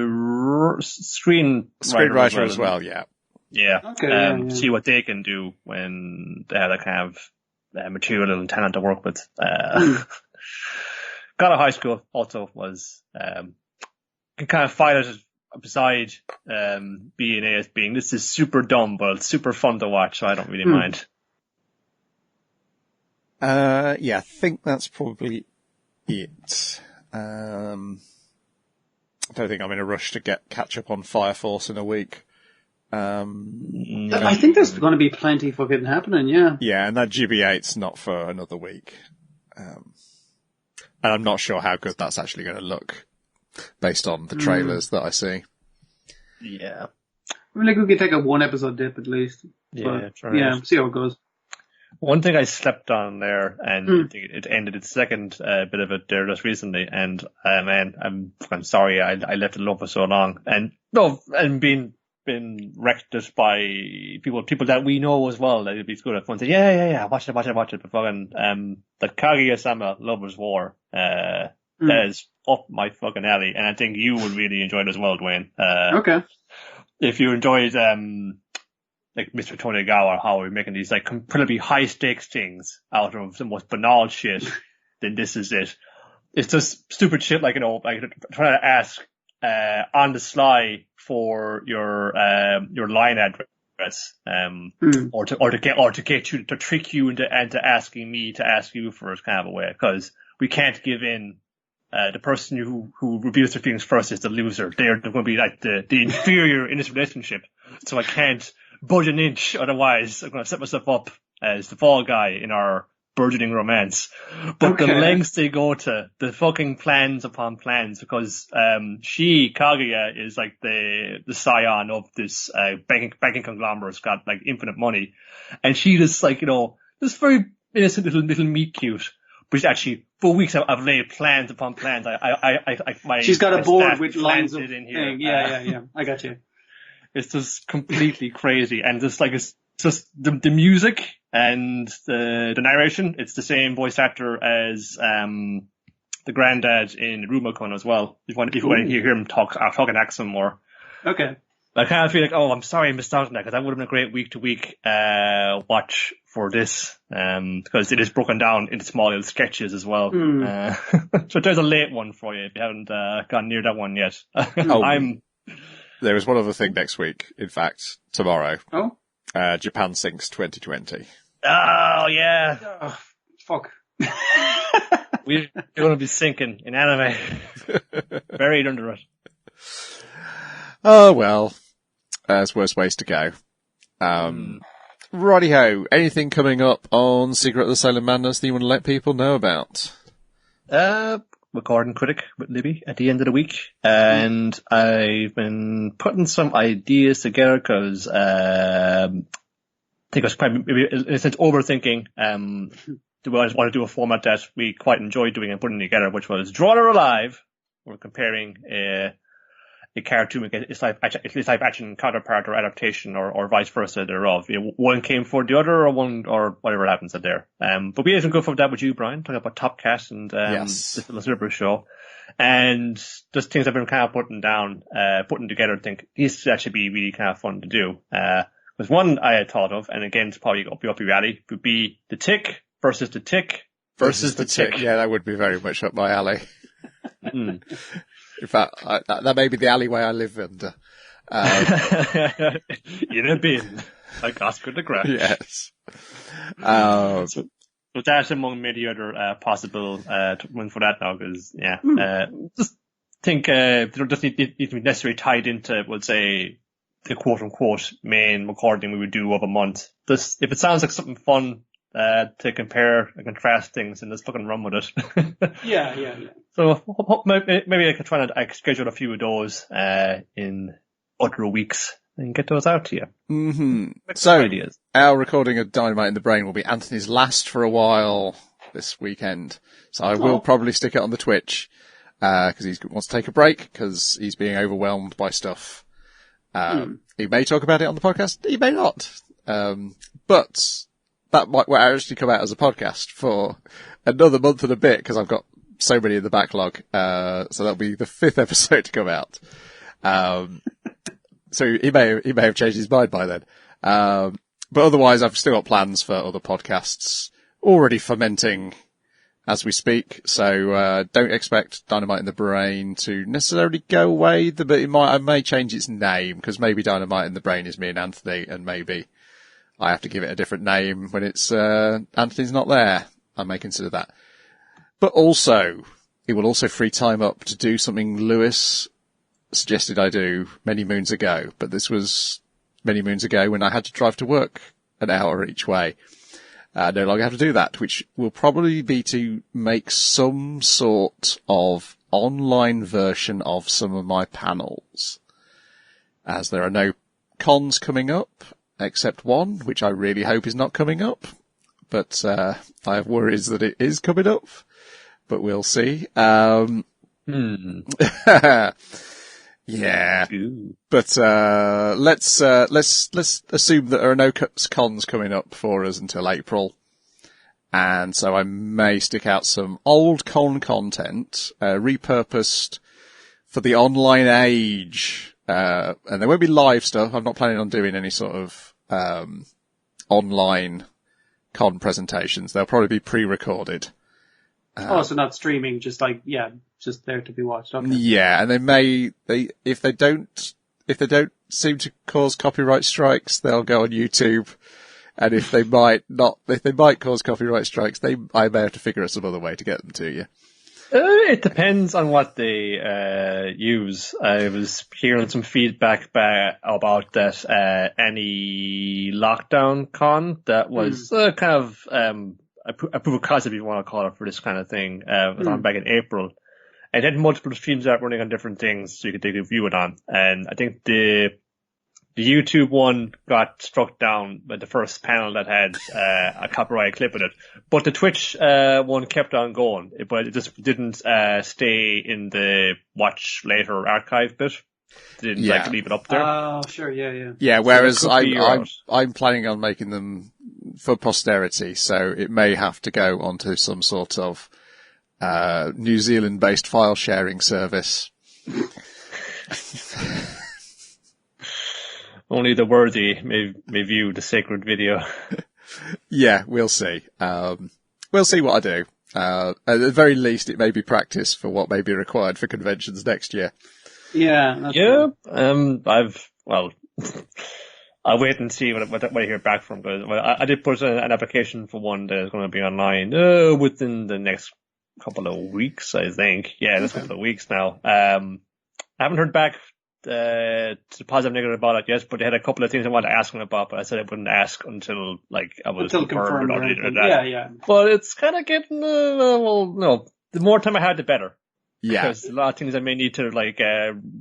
[SPEAKER 1] screenwriter as well, yeah.
[SPEAKER 3] Yeah.
[SPEAKER 2] Okay,
[SPEAKER 3] see what they can do when they have that kind of material and talent to work with. Got out of high school also was, can kind of fight it beside, BNA as being, this is super dumb, but it's super fun to watch, so I don't really mind.
[SPEAKER 1] Yeah, I think that's probably it. I don't think I'm in a rush to catch up on Fire Force in a week.
[SPEAKER 2] I think there's going to be plenty fucking happening, yeah.
[SPEAKER 1] Yeah, and that GB8's not for another week. And I'm not sure how good that's actually going to look based on the trailers that I see.
[SPEAKER 3] Yeah.
[SPEAKER 2] I mean, like, we could take a one episode dip at least.
[SPEAKER 3] Yeah,
[SPEAKER 2] see how it goes.
[SPEAKER 3] One thing I slept on there, and I think it ended its second bit of it there just recently, and man, I'm sorry I left it alone for so long, and been wrecked just by people that we know as well. That it's good. Everyone said, yeah, watch it. But fucking the Kaguya-sama Lovers War, that is up my fucking alley, and I think you would really enjoy it as well, Dwayne.
[SPEAKER 2] Okay.
[SPEAKER 3] If you enjoyed like Mr. Tonegawa, how we're making these like incredibly high stakes things out of the most banal shit, then this is it. It's just stupid shit like, like trying to ask on the sly for your line address, or to get you to trick you into asking me to ask you first kind of a way, because we can't give in. The person who reveals their feelings first is the loser. They're going to be like the inferior in this relationship. So I can't budge an inch, otherwise I'm going to set myself up as the fall guy in our burgeoning romance. But the lengths they go to, the fucking plans upon plans, because Kaguya is like the scion of this banking conglomerate. It's got like infinite money, and she just like, this very innocent little meet cute. But actually, for weeks I've laid plans upon plans.
[SPEAKER 2] She's got a board with lines of
[SPEAKER 3] in here.
[SPEAKER 2] Yeah. I got you.
[SPEAKER 3] It's just completely crazy, and just like it's just the music and the narration. It's the same voice actor as the granddad in Rumokun as well. If you want to hear him talk and act some more.
[SPEAKER 2] Okay.
[SPEAKER 3] I kind of feel like, I'm sorry I missed out on that, because that would have been a great week-to-week watch for this, because it is broken down into small little sketches as well. So there's a late one for you if you haven't gone near that one yet.
[SPEAKER 1] There is one other thing next week, in fact, tomorrow.
[SPEAKER 2] Oh?
[SPEAKER 1] Japan Sinks 2020.
[SPEAKER 3] Oh, yeah.
[SPEAKER 2] Oh, fuck.
[SPEAKER 3] We're going to be sinking in anime. Buried under it.
[SPEAKER 1] Oh, well. There's worse ways to go. Righty-ho. Anything coming up on Secret of the Silent Madness that you want to let people know about?
[SPEAKER 3] Recording Critic with Libby at the end of the week. And I've been putting some ideas together because I think I was maybe in a sense overthinking. I just want to do a format that we quite enjoyed doing and putting together, which was Drawn or Alive. We're comparing a cartoon against its live action counterpart or adaptation or vice versa thereof. One came for the other, or whatever happens there. But we didn't go for that with you, Brian, talking about Top Cat and this little Silver show. And just things I've been kind of putting together, think these should actually be really kind of fun to do. Because one I had thought of, and again it's probably up your alley, would be the Tick versus the Tick versus the Tick.
[SPEAKER 1] Yeah, that would be very much up my alley. In fact, that may be the alleyway I live under.
[SPEAKER 3] In a bin, like Oscar the Grouch.
[SPEAKER 1] Yes.
[SPEAKER 3] So that's among many other possible one for that now, because just think they don't just need to be necessarily tied into, we'll say, the quote unquote main recording we would do of a month. If it sounds like something fun to compare and contrast things, and let's fucking run with it.
[SPEAKER 2] Yeah.
[SPEAKER 3] So maybe I could try and schedule a few of those in other weeks and get those out to you.
[SPEAKER 1] Mm-hmm. So
[SPEAKER 3] ideas.
[SPEAKER 1] Our recording of Dynamite in the Brain will be Anthony's last for a while this weekend. So I will probably stick it on the Twitch because he wants to take a break because he's being overwhelmed by stuff. He may talk about it on the podcast. He may not. But that might actually come out as a podcast for another month and a bit, because I've got so many in the backlog. So that'll be the 5th episode to come out. So he may have changed his mind by then. But otherwise, I've still got plans for other podcasts already fermenting as we speak. So, don't expect Dynamite in the Brain to necessarily go away, but I may change its name, because maybe Dynamite in the Brain is me and Anthony, and maybe I have to give it a different name when it's, Anthony's not there. I may consider that. But also, it will also free time up to do something Lewis suggested I do many moons ago, but this was many moons ago when I had to drive to work an hour each way. No longer have to do that, which will probably be to make some sort of online version of some of my panels, as there are no cons coming up, except one, which I really hope is not coming up, but I have worries that it is coming up, but we'll see. Yeah, but let's assume that there are no cons coming up for us until April, and so I may stick out some old con content repurposed for the online age, and there won't be live stuff. I'm not planning on doing any sort of online con presentations. They'll probably be pre-recorded.
[SPEAKER 2] So not streaming, just just there to be watched. Okay.
[SPEAKER 1] Yeah, and if they don't seem to cause copyright strikes, they'll go on YouTube. And if they might cause copyright strikes, I may have to figure out some other way to get them to you.
[SPEAKER 3] It depends on what they use. I was hearing some feedback about that any lockdown con that was kind of a proof of concept, if you want to call it, for this kind of thing. It was on back in April. And it had multiple streams out running on different things, so you could take a view it on. And I think the YouTube one got struck down by the first panel that had a copyright clip in it. But the Twitch one kept on going, but it just didn't stay in the watch later archive bit. They didn't leave it up there.
[SPEAKER 2] Oh, sure, yeah.
[SPEAKER 1] Yeah, whereas so I'm planning on making them for posterity, so it may have to go onto some sort of New Zealand-based file sharing service.
[SPEAKER 3] Only the worthy may view the sacred video.
[SPEAKER 1] Yeah, we'll see. We'll see what I do. At the very least, it may be practice for what may be required for conventions next year.
[SPEAKER 2] Yeah.
[SPEAKER 3] Cool. I'll wait and see what I hear back from. Because I did put an application for one that is going to be online within the next couple of weeks, I think. Yeah, that's a couple of weeks now. I haven't heard back to positive negative about it yet, but they had a couple of things I wanted to ask them about, but I said I wouldn't ask until I was confirmed or that.
[SPEAKER 2] Yeah.
[SPEAKER 3] But it's kind of getting the more time I had, the better.
[SPEAKER 1] Yeah.
[SPEAKER 3] Because a lot of things I may need to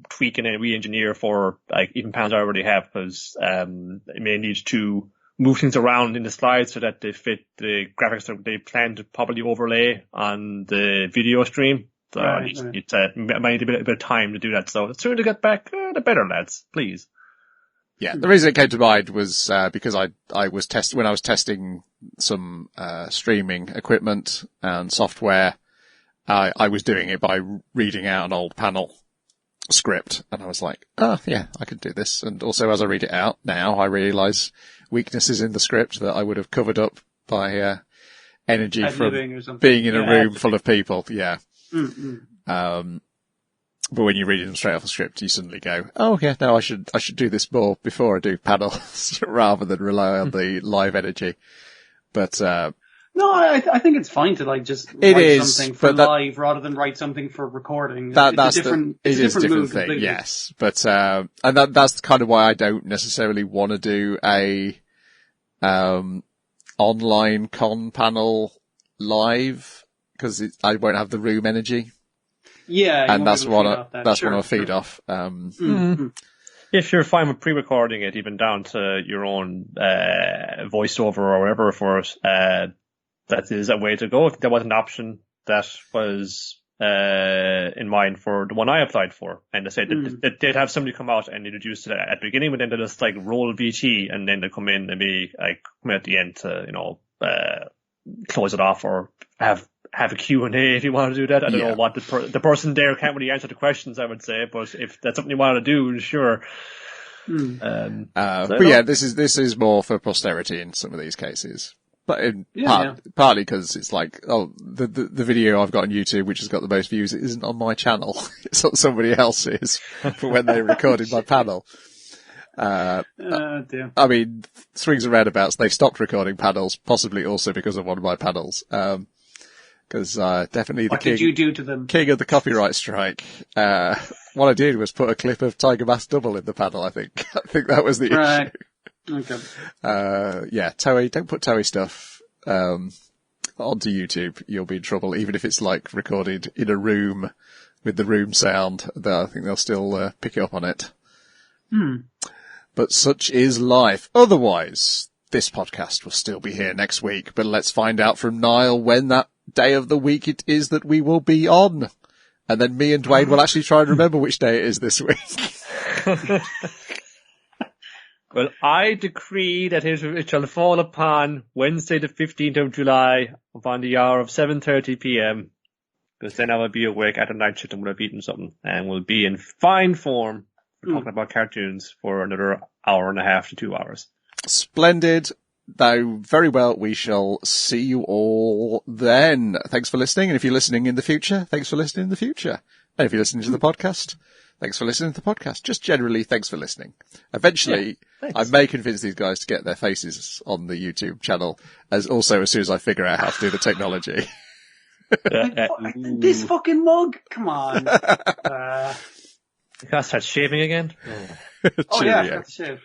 [SPEAKER 3] tweak and re-engineer for even panels I already have, because I may need to move things around in the slides so that they fit the graphics that they plan to probably overlay on the video stream. So I might need a bit of time to do that. So the sooner to get back, the better, lads. Please.
[SPEAKER 1] Yeah, the reason it came to mind was because I was when I was testing some streaming equipment and software. I was doing it by reading out an old panel script, and I was like, oh yeah, I can do this. And also, as I read it out now, I realise weaknesses in the script that I would have covered up by energy from being in a room full of people. Yeah.
[SPEAKER 2] Mm-hmm.
[SPEAKER 1] But when you're reading them straight off the script, you suddenly go, oh yeah, no, I should do this more before I do panels rather than rely on the live energy. But,
[SPEAKER 2] no, I think it's fine to just write something for live rather than write something for recording. It's a different thing,
[SPEAKER 1] yes. But, and that's kind of why I don't necessarily want to do a, online con panel live, because I won't have the room energy.
[SPEAKER 2] Yeah.
[SPEAKER 1] And that's what I feed off.
[SPEAKER 3] If you're fine with pre-recording it, even down to your own, voiceover or whatever for it, that is a way to go. If there was an option that was in mind for the one I applied for. And they said that they'd have somebody come out and introduce it at the beginning, but then they just like roll VT and then they come in and be like, come in at the end to, close it off or have a Q&A if you want to do that. I don't know what the person there can't really answer the questions, I would say, but if that's something you want to do, sure.
[SPEAKER 1] But yeah, this is more for posterity in some of these cases. But partly because it's like, the video I've got on YouTube, which has got the most views, it isn't on my channel. It's on somebody else's for when they recorded my panel.
[SPEAKER 2] Dear.
[SPEAKER 1] I mean, swings and roundabouts, they've stopped recording panels, possibly also because of one of my panels. Because definitely
[SPEAKER 2] what did you do to them?
[SPEAKER 1] King of the copyright strike. What I did was put a clip of Tiger Mask Double in the panel, I think. I think that was the issue.
[SPEAKER 2] Okay.
[SPEAKER 1] Toei, don't put Toei stuff onto YouTube. You'll be in trouble, even if it's like recorded in a room with the room sound. I think they'll still pick it up on it. But such is life. Otherwise, this podcast will still be here next week. But let's find out from Niall when that day of the week it is that we will be on. And then me and Dwayne will actually try and remember which day it is this week.
[SPEAKER 3] Well, I decree that it shall fall upon Wednesday the 15th of July upon the hour of 7:30 p.m. Because then I will be awake at the night shift and will have eaten something and will be in fine form for talking about cartoons for another hour and a half to 2 hours.
[SPEAKER 1] Splendid. Though, very well, we shall see you all then. Thanks for listening, and if you're listening in the future, thanks for listening in the future. And if you're listening to the podcast, thanks for listening to the podcast. Just generally, thanks for listening. Eventually, I may convince these guys to get their faces on the YouTube channel, as soon as I figure out how to do the technology.
[SPEAKER 2] This fucking mug? Come on.
[SPEAKER 3] You gotta start shaving again?
[SPEAKER 2] I have to shave.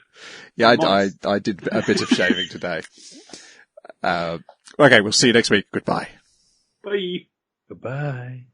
[SPEAKER 1] Yeah, I did a bit of shaving today. Okay, we'll see you next week. Goodbye.
[SPEAKER 2] Bye.
[SPEAKER 3] Goodbye.